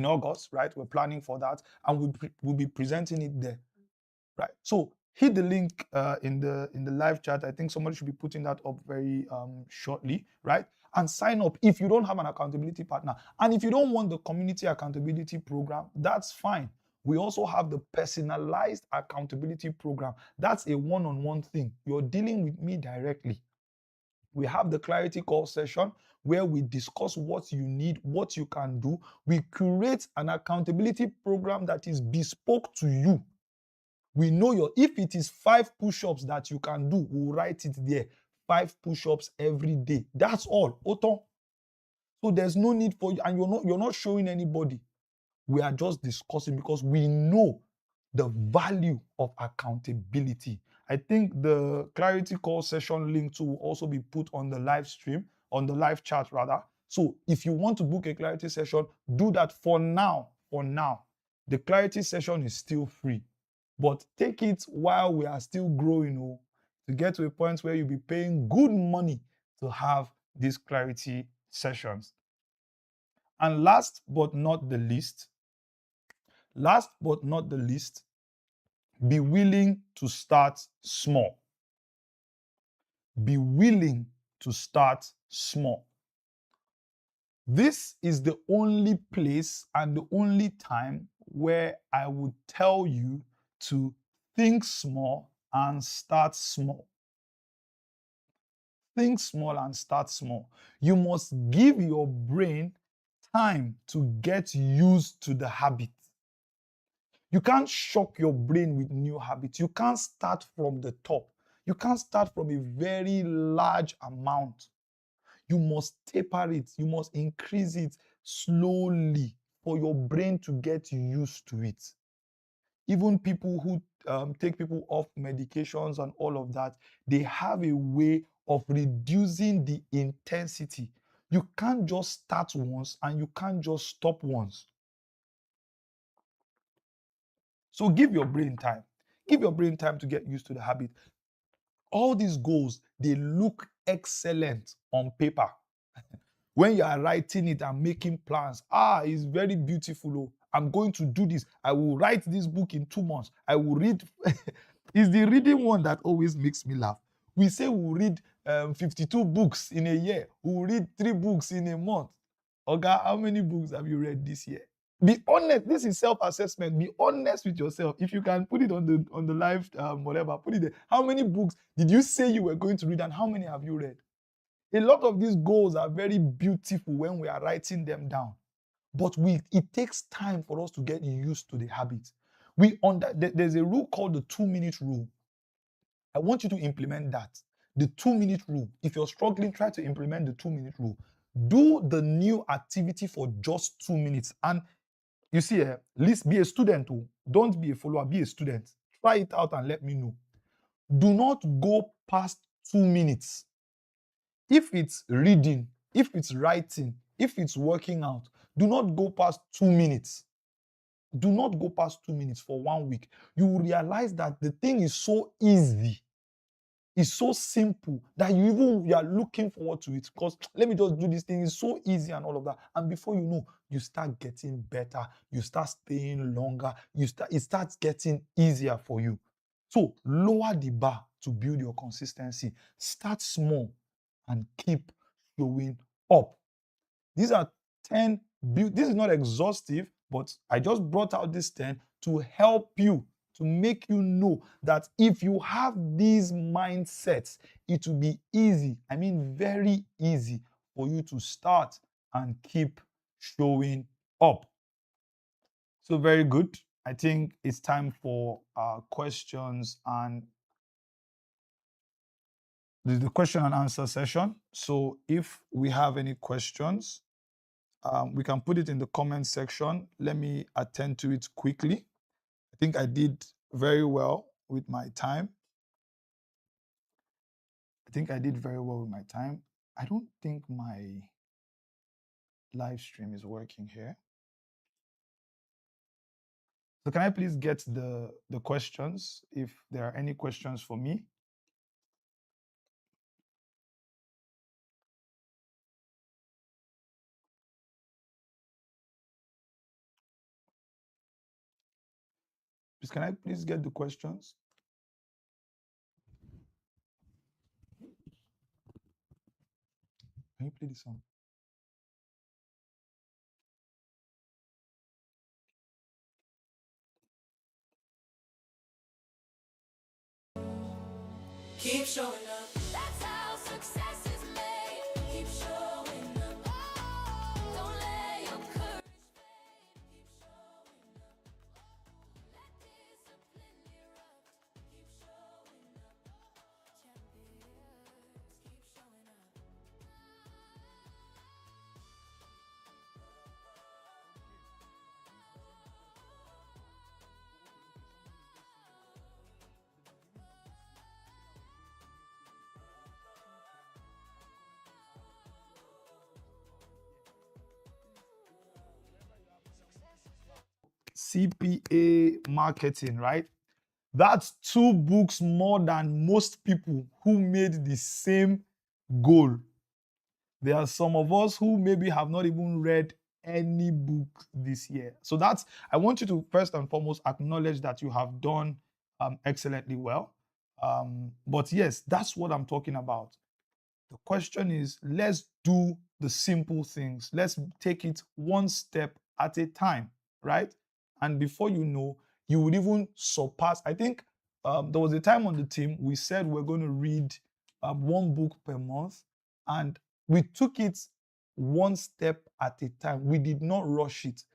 August, right? We're planning for that, and we'll be presenting it there, right? So hit the link in the live chat. I think somebody should be putting that up very shortly, right? And sign up if you don't have an accountability partner. And if you don't want the community accountability program, that's fine. We also have the personalized accountability program. That's a one-on-one thing. You're dealing with me directly. We have the clarity call session where we discuss what you need, what you can do. We curate an accountability program that is bespoke to you. We know if it is 5 push-ups that you can do, we'll write it there. 5 push-ups every day. That's all. Oton. So there's no need for you, and you're not showing anybody. We are just discussing because we know the value of accountability. I think the clarity call session link too will also be put on the live stream, on the live chat rather. So if you want to book a clarity session, do that for now. For now, the clarity session is still free, but take it while we are still growing, to get to a point where you'll be paying good money to have these clarity sessions. And last but not the least, be willing to start small. Be willing to start small. This is the only place and the only time where I would tell you to think small and start small. Think small and start small. You must give your brain time to get used to the habit. You can't shock your brain with new habits. You can't start from the top. You can't start from a very large amount. You must taper it. You must increase it slowly for your brain to get used to it. Even people who take people off medications and all of that, they have a way of reducing the intensity. You can't just start once and you can't just stop once. So give your brain time. Give your brain time to get used to the habit. All these goals, they look excellent on paper. When you are writing it and making plans, it's very beautiful. I'm going to do this. I will write this book in 2 months. I will read. It's the reading one that always makes me laugh. We say we'll read 52 books in a year. We'll read 3 books in a month. Oga, how many books have you read this year? Be honest. This is self-assessment. Be honest with yourself. If you can put it on the live, whatever, put it there. How many books did you say you were going to read, and how many have you read? A lot of these goals are very beautiful when we are writing them down, but it takes time for us to get used to the habit. There's a rule called the 2-minute rule. I want you to implement that. The 2-minute rule. If you're struggling, try to implement the 2-minute rule. Do the new activity for just 2 minutes. And you see, at least be a student too. Don't be a follower, be a student. Try it out and let me know. Do not go past 2 minutes. If it's reading, if it's writing, if it's working out, do not go past 2 minutes. Do not go past 2 minutes for 1 week. You will realize that the thing is so easy. It's so simple that you are looking forward to it, because let me just do this thing. It's so easy and all of that. And before you know, you start getting better. You start staying longer. It starts getting easier for you. So lower the bar to build your consistency. Start small and keep showing up. These are 10. This is not exhaustive, but I just brought out this 10 to help you, to make you know that if you have these mindsets, it will be easy, I mean very easy, for you to start and keep showing up. So very good. I think it's time for questions and the question and answer session. So if we have any questions, we can put it in the comment section. Let me attend to it quickly. I think I did very well with my time. I don't think my live stream is working here. So can I please get the questions, if there are any questions for me? Can I please get the questions? Can you play the song? Keep showing up. That's how success is made. Keep showing up. Don't let your courage fade. Keep showing up. Let discipline erupt. Keep showing up. Champions, keep showing up. CPA marketing, right? That's 2 books more than most people who made the same goal. There are some of us who maybe have not even read any book this year. So I want you to first and foremost acknowledge that you have done excellently well. But yes, that's what I'm talking about. The question is, let's do the simple things. Let's take it one step at a time, right? And before you know, you would even surpass. I think there was a time on the team we said we're going to read 1 book per month, and we took it one step at a time. We did not rush it.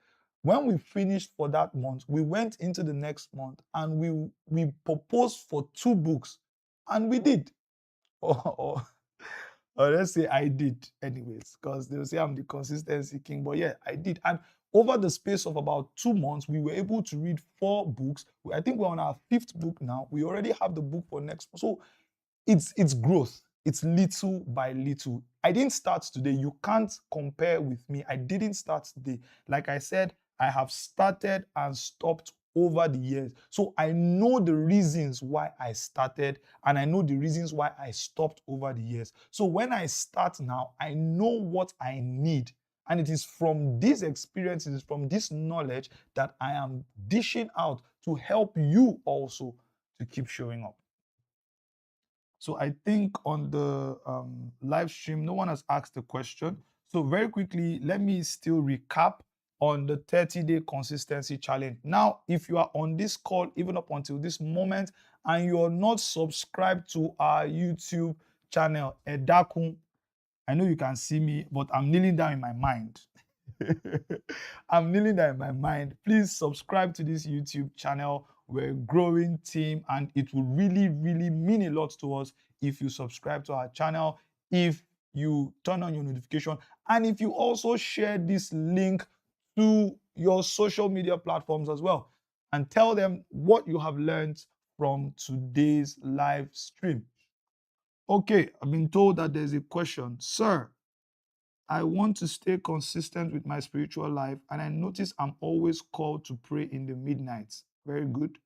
When we finished for that month, we went into the next month and we proposed for 2 books, and we did. Or let's say I did anyways, because they'll say I'm the consistency king. But yeah, I did. And over the space of about 2 months, we were able to read 4 books. I think we're on our 5th book now. We already have the book for next month. So it's growth. It's little by little. I didn't start today. You can't compare with me. I didn't start today. Like I said, I have started and stopped over the years. So I know the reasons why I started, and I know the reasons why I stopped over the years. So when I start now, I know what I need. And it is from these experiences, from this knowledge, that I am dishing out to help you also to keep showing up. So I think on the live stream, no one has asked a question. So very quickly, let me still recap on the 30-day consistency challenge. Now, if you are on this call, even up until this moment, and you're not subscribed to our YouTube channel, Edakun, I know you can see me, but I'm kneeling down in my mind. I'm kneeling down in my mind. Please subscribe to this YouTube channel. We're a growing team, and it will really, really mean a lot to us if you subscribe to our channel, if you turn on your notification, and if you also share this link to your social media platforms as well, and tell them what you have learned from today's live stream. Okay, I've been told that there's a question. Sir, I want to stay consistent with my spiritual life, and I notice I'm always called to pray in the midnights. Very good.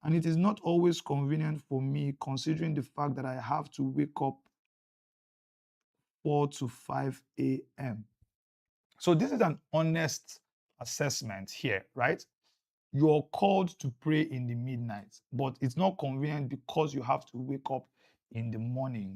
And it is not always convenient for me, considering the fact that I have to wake up 4 to 5 a.m. So, this is an honest assessment here, right? You're called to pray in the midnight, but it's not convenient because you have to wake up in the morning.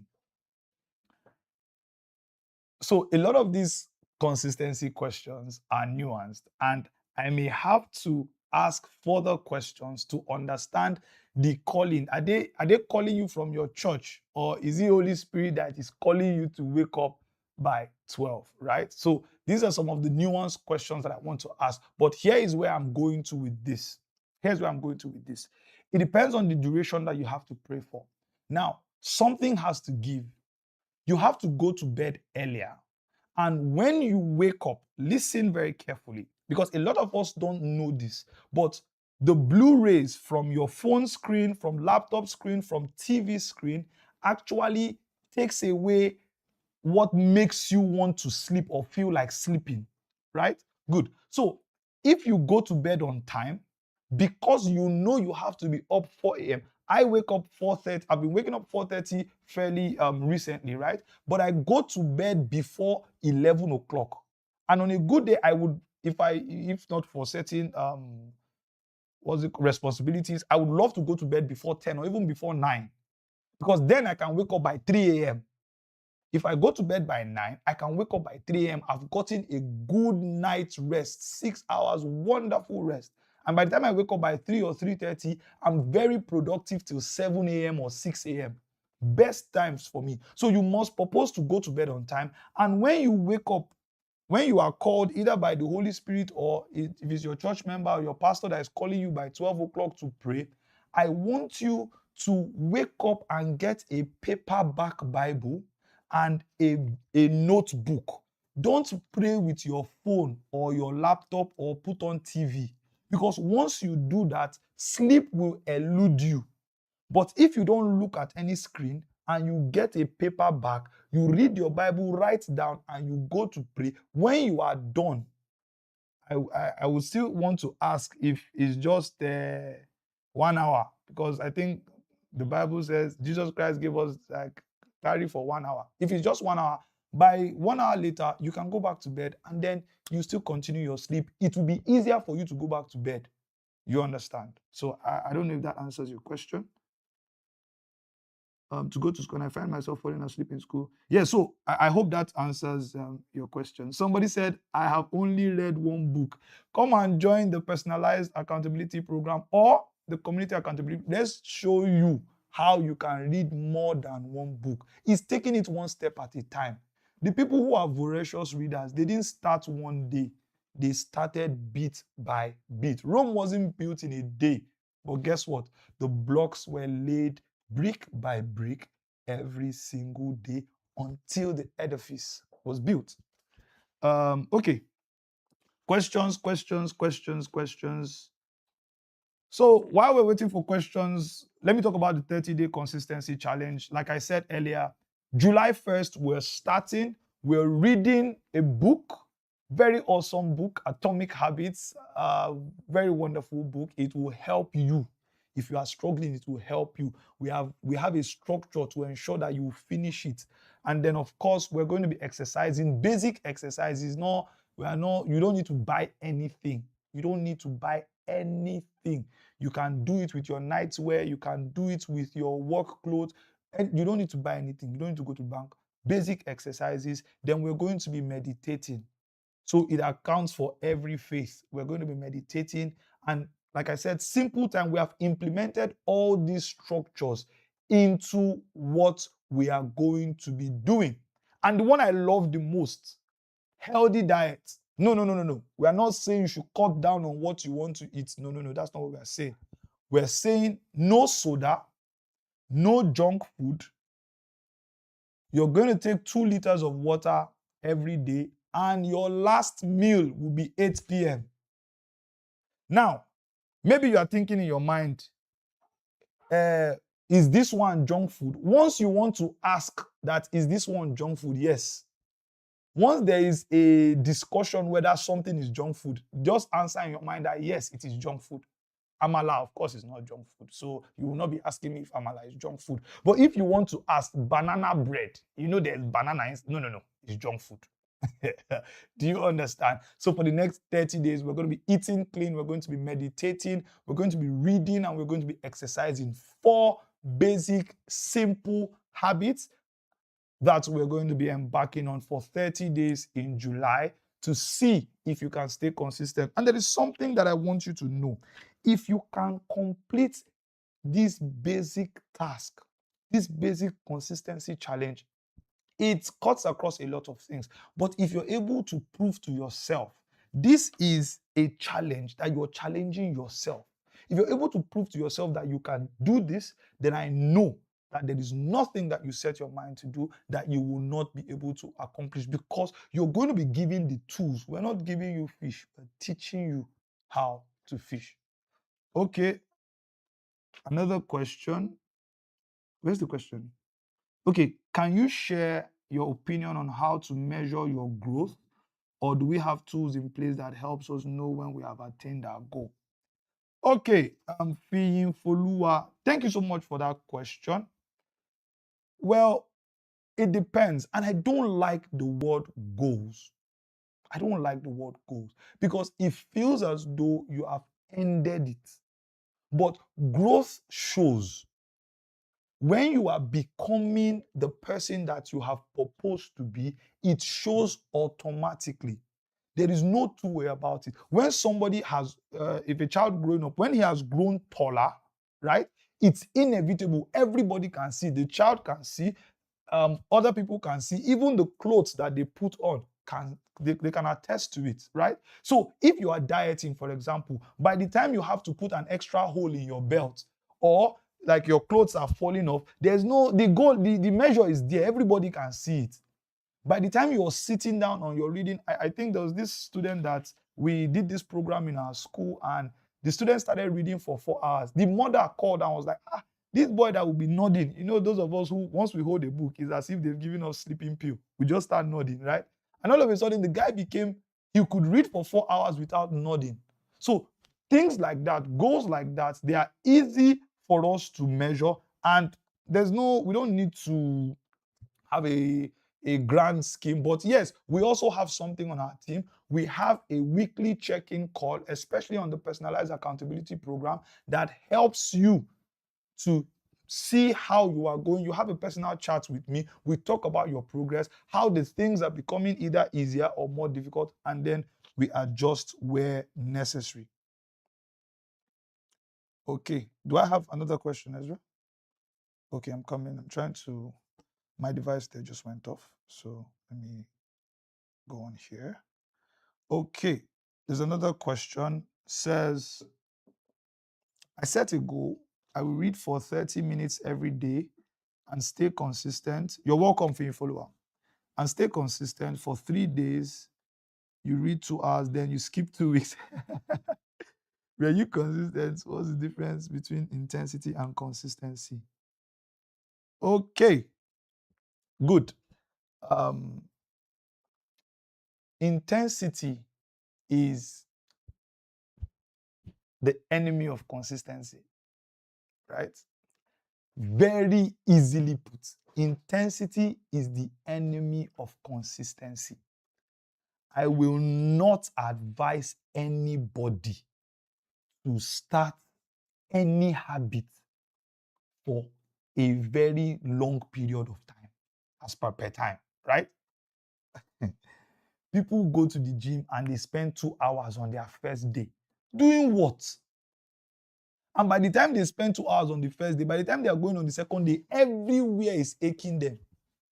So a lot of these consistency questions are nuanced, and I may have to ask further questions to understand the calling. Are they calling you from your church, or is it Holy Spirit that is calling you to wake up by 12, right? So these are some of the nuanced questions that I want to ask. But here is where I'm going to with this. Here's where I'm going to with this. It depends on the duration that you have to pray for. Now, something has to give. You have to go to bed earlier. And when you wake up, listen very carefully, because a lot of us don't know this, but the blue rays from your phone screen, from laptop screen, from TV screen actually takes away what makes you want to sleep or feel like sleeping, right? Good. So if you go to bed on time, because you know you have to be up 4 a.m. I wake up 4:30. I've been waking up 4:30 fairly recently, right? But I go to bed before 11 o'clock. And on a good day, I would, if not for certain responsibilities, I would love to go to bed before 10 or even before 9. Because then I can wake up by 3 a.m. If I go to bed by 9, I can wake up by 3 a.m. I've gotten a good night's rest, 6 hours, wonderful rest. And by the time I wake up by 3 or 3:30, I'm very productive till 7 a.m. or 6 a.m. Best times for me. So you must propose to go to bed on time. And when you wake up, when you are called either by the Holy Spirit, or if it's your church member or your pastor that is calling you by 12 o'clock to pray, I want you to wake up and get a paperback Bible and a notebook. Don't pray with your phone or your laptop or put on TV, because once you do that, sleep will elude you. But if you don't look at any screen and you get a paperback, you read your Bible, write down, and you go to pray, when you are done, I would still want to ask if it's just 1 hour, because I think the Bible says Jesus Christ gave us like tarry for 1 hour. If it's just 1 hour, by 1 hour later, you can go back to bed and then you still continue your sleep. It will be easier for you to go back to bed. You understand? So I don't know if that answers your question. To go to school, and I find myself falling asleep in school. Yeah, so I hope that answers your question. Somebody said, I have only read one book. Come and join the personalized accountability program or the community accountability. Let's show you how you can read more than one book. It's taking it one step at a time. The people who are voracious readers, they didn't start one day. They started bit by bit. Rome wasn't built in a day, but guess what? The blocks were laid brick by brick every single day until the edifice was built. Okay. Questions. So while we're waiting for questions, let me talk about the 30-day consistency challenge. Like I said earlier, July 1st, we're starting. We're reading a book, very awesome book, Atomic Habits, very wonderful book. It will help you. If you are struggling, it will help you. We have a structure to ensure that you finish it. And then, of course, we're going to be exercising basic exercises. You don't need to buy anything. You don't need to buy anything. You can do it with your nightwear. You can do it with your work clothes. And you don't need to buy anything. You don't need to go to bank. basic exercises, then we're going to be meditating. So it accounts for every phase. We're going to be meditating. And like I said, simple time, we have implemented all these structures into what we are going to be doing. And the one I love the most, healthy diet. No, no, no, no, no. We are not saying you should cut down on what you want to eat. No, no, no. That's not what we are saying. We're saying no soda, no junk food. You're going to take 2 liters of water every day, and your last meal will be 8 p.m. Now, maybe you are thinking in your mind, is this one junk food? Once you want to ask that, is this one junk food? Yes. Once there is a discussion whether something is junk food, just answer in your mind that yes, it is junk food. Amala, of course, is not junk food. So you will not be asking me if amala is junk food. But if you want to ask banana bread, there's banana. No, it's junk food. Do you understand? So for the next 30 days, we're going to be eating clean, we're going to be meditating, we're going to be reading, and we're going to be exercising. 4 basic, simple habits that we're going to be embarking on for 30 days in July to see if you can stay consistent. And there is something that I want you to know. If you can complete this basic task, this basic consistency challenge, it cuts across a lot of things. But if you're able to prove to yourself, this is a challenge that you're challenging yourself. If you're able to prove to yourself that you can do this, then I know that there is nothing that you set your mind to do that you will not be able to accomplish, because you're going to be given the tools. We're not giving you fish, we're teaching you how to fish. Okay, another question. Where's the question? Okay, can you share your opinion on how to measure your growth? Or do we have tools in place that helps us know when we have attained our goal? Okay, Fiyin Folua, thank you so much for that question. Well, it depends. And I don't like the word goals. I don't like the word goals because it feels as though you have ended it. But growth shows when you are becoming the person that you have proposed to be, it shows automatically. There is no two way about it. When somebody has, if a child growing up, when he has grown taller, right, it's inevitable. Everybody can see. The child can see. Other people can see. Even the clothes that they put on they can attest to it, right? So if you are dieting, for example, by the time you have to put an extra hole in your belt, or like your clothes are falling off, there's no, the goal, the measure is there. Everybody can see it. By the time you're sitting down on your reading, I think there was this student that we did this program in our school, and the student started reading for 4 hours. The mother called and was like, this boy that will be nodding. Those of us who, once we hold a book, it's as if they've given us sleeping pill. We just start nodding, right? And all of a sudden, the guy he could read for 4 hours without nodding. So things like that, goals like that, they are easy for us to measure. And we don't need to have a grand scheme. But yes, we also have something on our team. We have a weekly check-in call, especially on the personalized accountability program, that helps you to see how you are going. You have a personal chat with me. We talk about your progress, how the things are becoming either easier or more difficult, and then we adjust where necessary. Okay. Do I have another question, Ezra? Okay, I'm coming. My device there just went off. So let me go on here. Okay. There's another question. Says, I set a goal. I will read for 30 minutes every day and stay consistent. You're welcome for your follower. And stay consistent for 3 days. You read 2 hours, then you skip 2 weeks. Were you consistent? What's the difference between intensity and consistency? Okay, good. Intensity is the enemy of consistency, right? Very easily put. Intensity is the enemy of consistency. I will not advise anybody to start any habit for a very long period of time. as per time, right? People go to the gym and they spend 2 hours on their first day. Doing what? And by the time they spend 2 hours on the first day, by the time they are going on the second day, everywhere is aching them.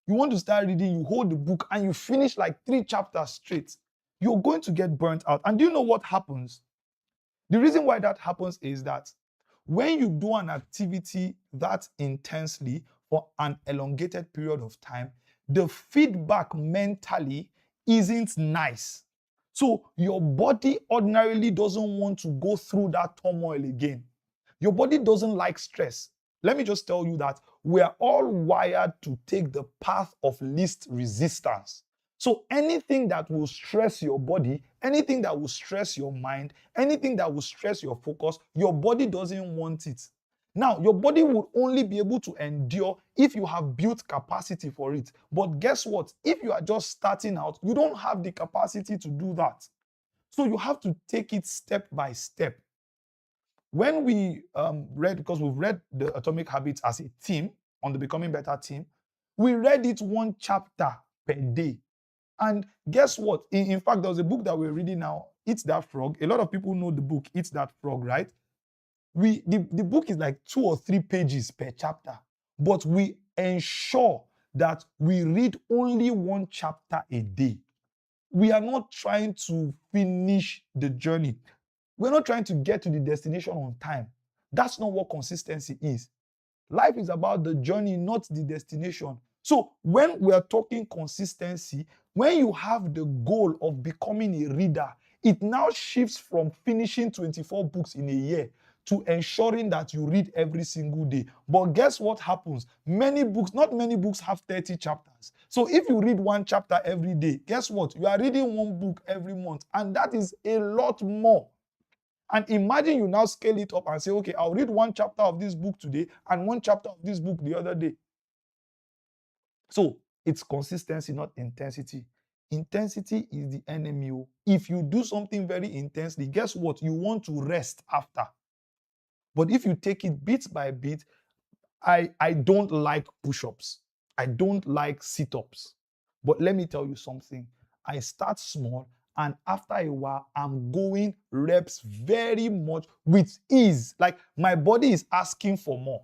You want to start reading, you hold the book and you finish like 3 chapters straight. You're going to get burnt out. And do you know what happens? The reason why that happens is that when you do an activity that intensely for an elongated period of time, the feedback mentally isn't nice. So your body ordinarily doesn't want to go through that turmoil again. Your body doesn't like stress. Let me just tell you that we are all wired to take the path of least resistance. So anything that will stress your body, anything that will stress your mind, anything that will stress your focus, your body doesn't want it. Now, your body will only be able to endure if you have built capacity for it. But guess what? If you are just starting out, you don't have the capacity to do that. So you have to take it step by step. When we read, because we've read the Atomic Habits as a team on the Becoming Better team, we read it 1 chapter per day. And guess what? In fact, there was a book that we're reading now, Eat That Frog. A lot of people know the book, Eat That Frog, right? The book is like 2 or 3 pages per chapter, but we ensure that we read only 1 chapter a day. We are not trying to finish the journey. We're not trying to get to the destination on time. That's not what consistency is. Life is about the journey, not the destination. So when we are talking consistency, when you have the goal of becoming a reader, it now shifts from finishing 24 books in a year to ensuring that you read every single day. But guess what happens? Not many books have 30 chapters. So if you read 1 chapter every day, guess what? You are reading 1 book every month, and that is a lot more. And imagine you now scale it up and say, okay, I'll read 1 chapter of this book today and 1 chapter of this book the other day. So it's consistency, not intensity. Intensity is the enemy. If you do something very intensely, guess what? You want to rest after. But if you take it bit by bit, I don't like push-ups. I don't like sit-ups. But let me tell you something. I start small, and after a while, I'm going reps very much with ease. Like my body is asking for more.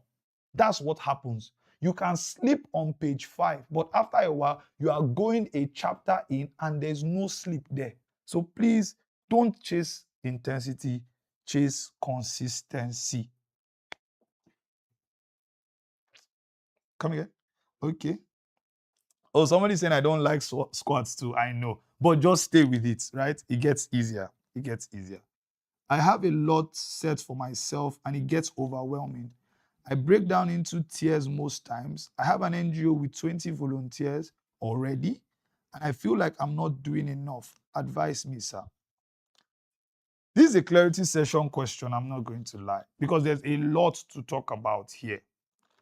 That's what happens. You can sleep on page 5, but after a while, you are going a chapter in and there's no sleep there. So please don't chase intensity, chase consistency. Come again? Okay. Oh, somebody's saying I don't like squats too. I know. But just stay with it, right? It gets easier. It gets easier. I have a lot set for myself and it gets overwhelming. I break down into tears most times. I have an NGO with 20 volunteers already, and I feel like I'm not doing enough. Advise me, sir. This is a clarity session question, I'm not going to lie, because there's a lot to talk about here.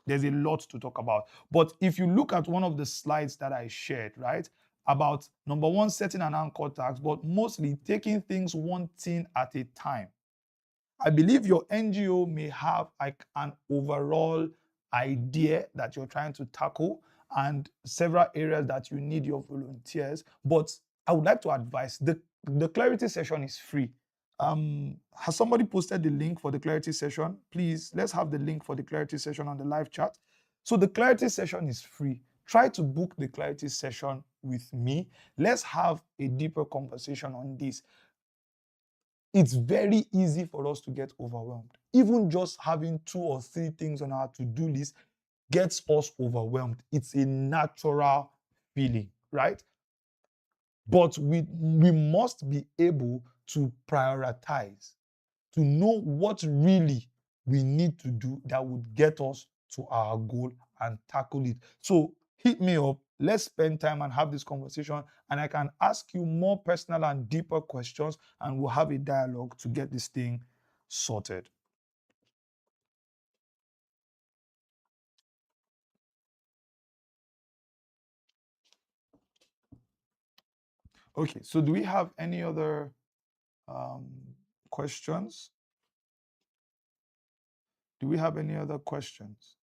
There's a lot to talk about. But if you look at one of the slides that I shared, right, about number 1, setting an anchor task, but mostly taking things one thing at a time. I believe your NGO may have like an overall idea that you're trying to tackle and several areas that you need your volunteers. But I would like to advise the clarity session is free. Has somebody posted the link for the clarity session? Please, let's have the link for the clarity session on the live chat. So the clarity session is free. Try to book the clarity session with me. Let's have a deeper conversation on this. It's very easy for us to get overwhelmed. Even just having 2 or 3 things on our to-do list gets us overwhelmed. It's a natural feeling, right? But we must be able to prioritize, to know what really we need to do that would get us to our goal and tackle it. So hit me up. Let's spend time and have this conversation, and I can ask you more personal and deeper questions, and we'll have a dialogue to get this thing sorted. Okay, so do we have any other um, questions? Do we have any other questions?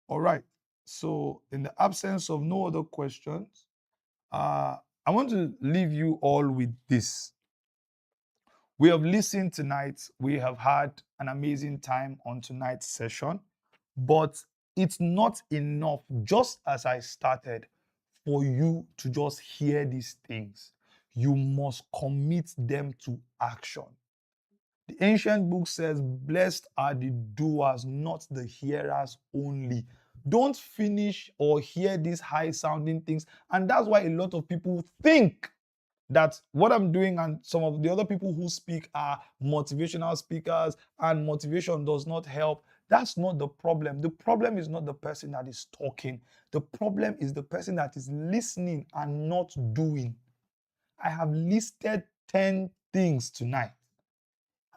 All right. So, in the absence of no other questions, I want to leave you all with this. We have listened tonight. We have had an amazing time on tonight's session, but it's not enough, just as I started, for you to just hear these things. You must commit them to action. The ancient book says, blessed are the doers, not the hearers only. Don't finish or hear these high sounding things. And that's why a lot of people think that what I'm doing and some of the other people who speak are motivational speakers and motivation does not help. That's not the problem. The problem is not the person that is talking. The problem is the person that is listening and not doing. I have listed 10 things tonight.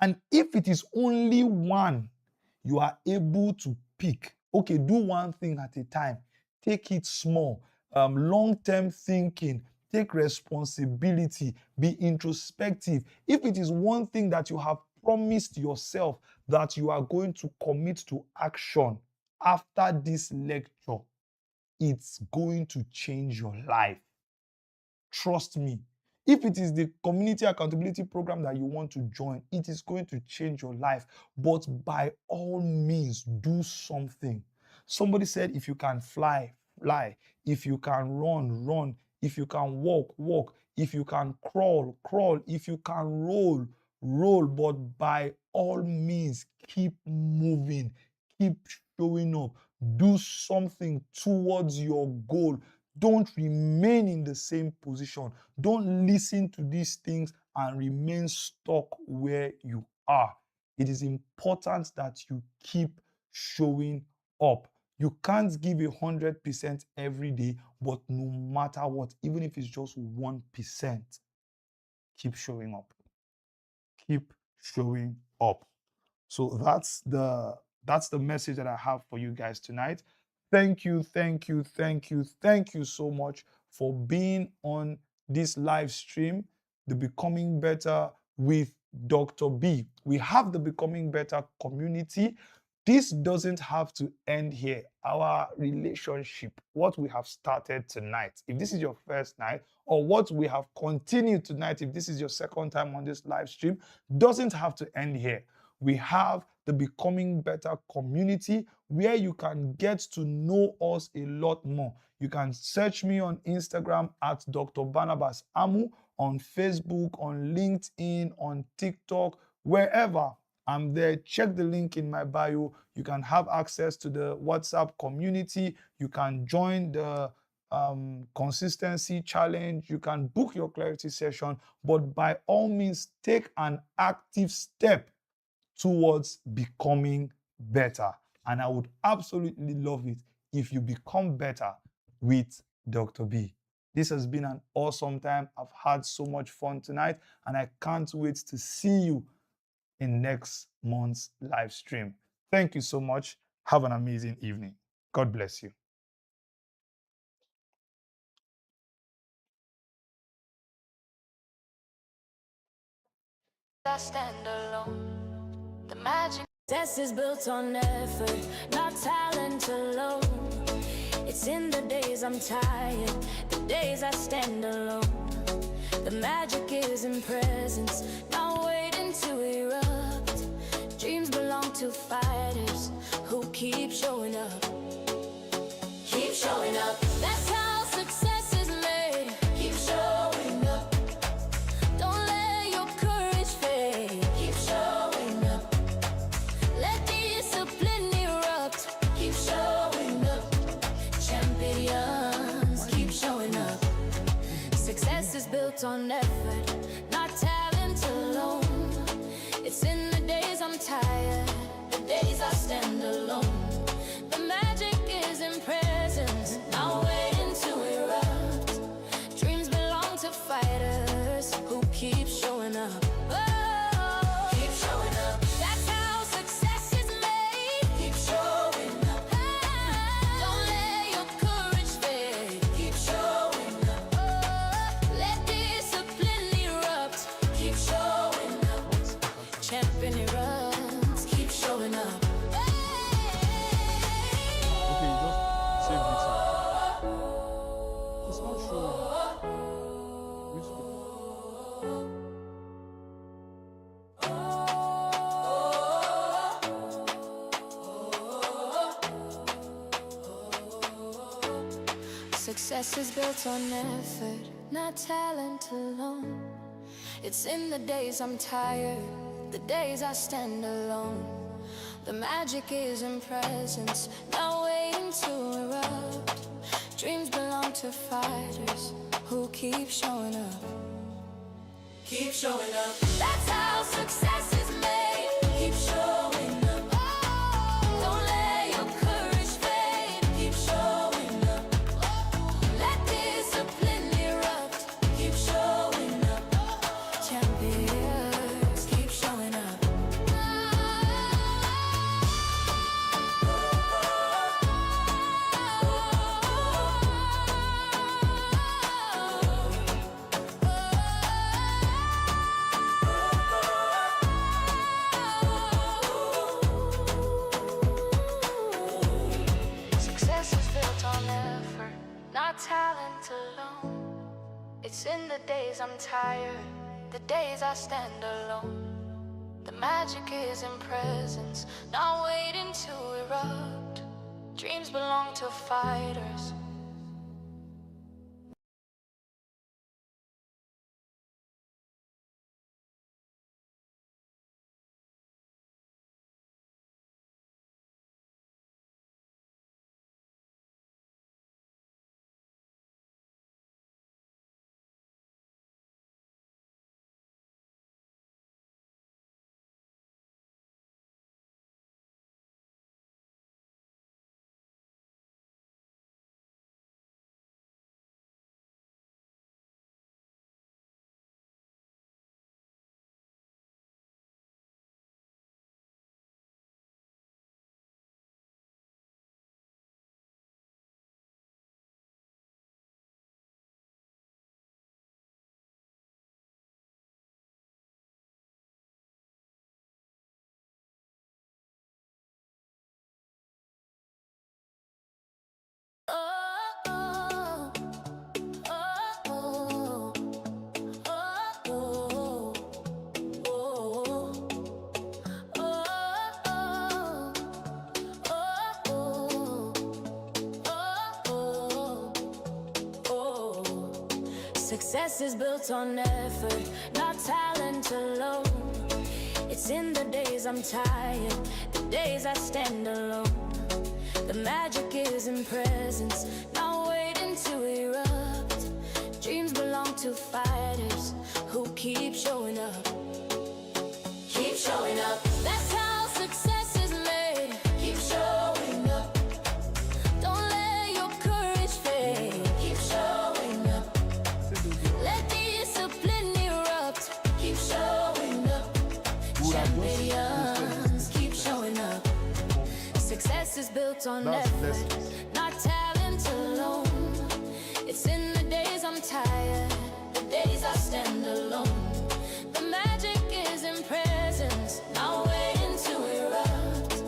And if it is only one you are able to pick, okay, do one thing at a time. Take it small. Long-term thinking. Take responsibility. Be introspective. If it is one thing that you have promised yourself that you are going to commit to action after this lecture, it's going to change your life. Trust me. If it is the community accountability program that you want to join, it is going to change your life. But by all means, do something. Somebody said, if you can fly, fly. If you can run, run. If you can walk, walk. If you can crawl, crawl. If you can roll, roll. But by all means, keep moving. Keep showing up. Do something towards your goal. Don't remain in the same position. Don't listen to these things and remain stuck where you are. It is important that you keep showing up. You can't give 100% every day, but no matter what, even if it's just 1%, keep showing up. Keep showing up. So that's the message that I have for you guys tonight. Thank you so much for being on this live stream, the Becoming Better with Dr. B. We have the Becoming Better community. This doesn't have to end here. Our relationship, what we have started tonight, if this is your first night, or what we have continued tonight, if this is your second time on this live stream, doesn't have to end here. We have the Becoming Better community where you can get to know us a lot more. You can search me on Instagram at Dr. Barnabas Amu, on Facebook, on LinkedIn, on TikTok, wherever. I'm there. Check the link in my bio. You can have access to the WhatsApp community. You can join the consistency challenge. You can book your clarity session, but by all means, take an active step towards becoming better. And I would absolutely love it if you become better with Dr. B. This has been an awesome time. I've had so much fun tonight, and I can't wait to see you in next month's live stream. Thank you so much. Have an amazing evening. God bless you. I stand alone. The magic test is built on effort, not talent alone. It's in the days I'm tired, the days I stand alone. The magic is in presence, not waiting to erupt. Dreams belong to fighters who keep showing up. Keep showing up. That's how success is made. Keep showing up. Don't let your courage fade. Keep showing up. Let discipline erupt. Keep showing up. Champions, keep showing up. Success is built on effort, not talent alone. Success is built on effort, not talent alone. It's in the days I'm tired, the days I stand alone. The magic is in presence, not waiting to erupt. Dreams belong to fighters who keep showing up. Keep showing up. That's how success is made. Keep showing up. Don't let your courage fade. Keep showing up. Let discipline erupt. Keep showing up. Champions, keep showing up. Success is built on effort, not talent alone. It's in the days I'm tired, the days I stand alone. The magic is in presence, not waiting to erupt. Dreams belong to fighters. Success is built on effort, not talent alone. It's in the days I'm tired, the days I stand alone. The magic is in presence, not waiting to erupt. Dreams belong to fighters who keep showing up. Keep showing up. That's how success is made. Keep showing up. Don't let your courage fade. Keep showing up. Let discipline erupt. Keep showing up. Champions, keep showing up. Success is built on effort, not talent alone. It's in the days I'm tired, the days I stand alone. The magic is in presence, not waiting to erupt.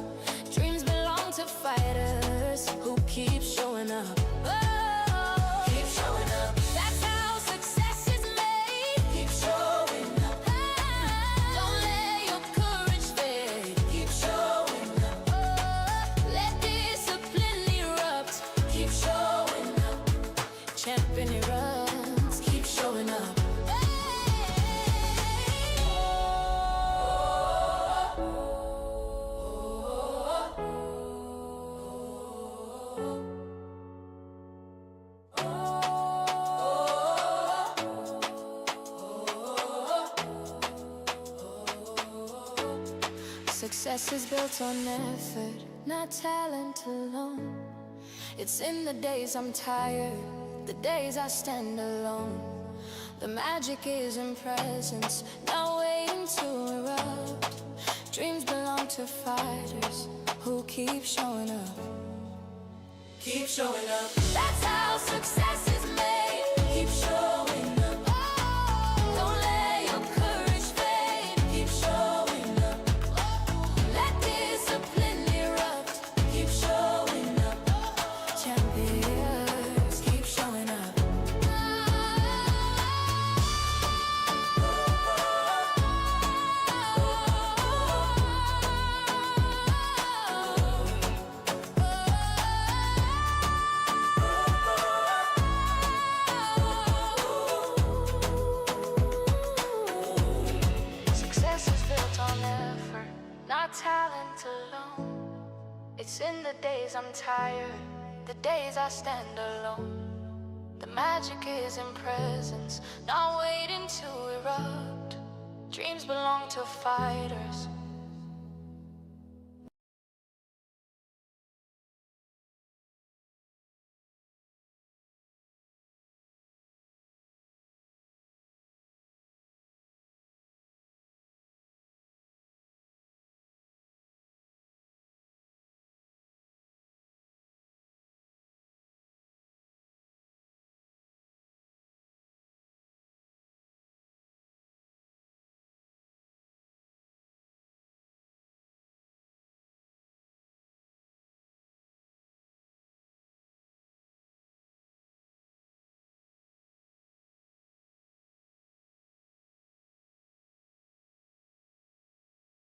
Dreams belong to fighters who keep showing up. Oh, keep showing up. That's how success is made. Keep showing up. Don't let your courage fade. Keep showing up. Let discipline erupt. Keep showing up. Champion erupts. Keep showing up. Success is built on effort, not talent alone. It's in the days I'm tired, the days I stand alone. The magic is in presence, not waiting to erupt. Dreams belong to fighters who keep showing up. Keep showing up. That's how success is made. Keep showing up. Don't let your courage fade. Keep showing up. Let discipline erupt. Keep showing up. Champions, keep showing up. not talent alone. It's in the days I'm tired, the days I stand alone. The magic is in presence, not waiting to erupt. Dreams belong to fighters,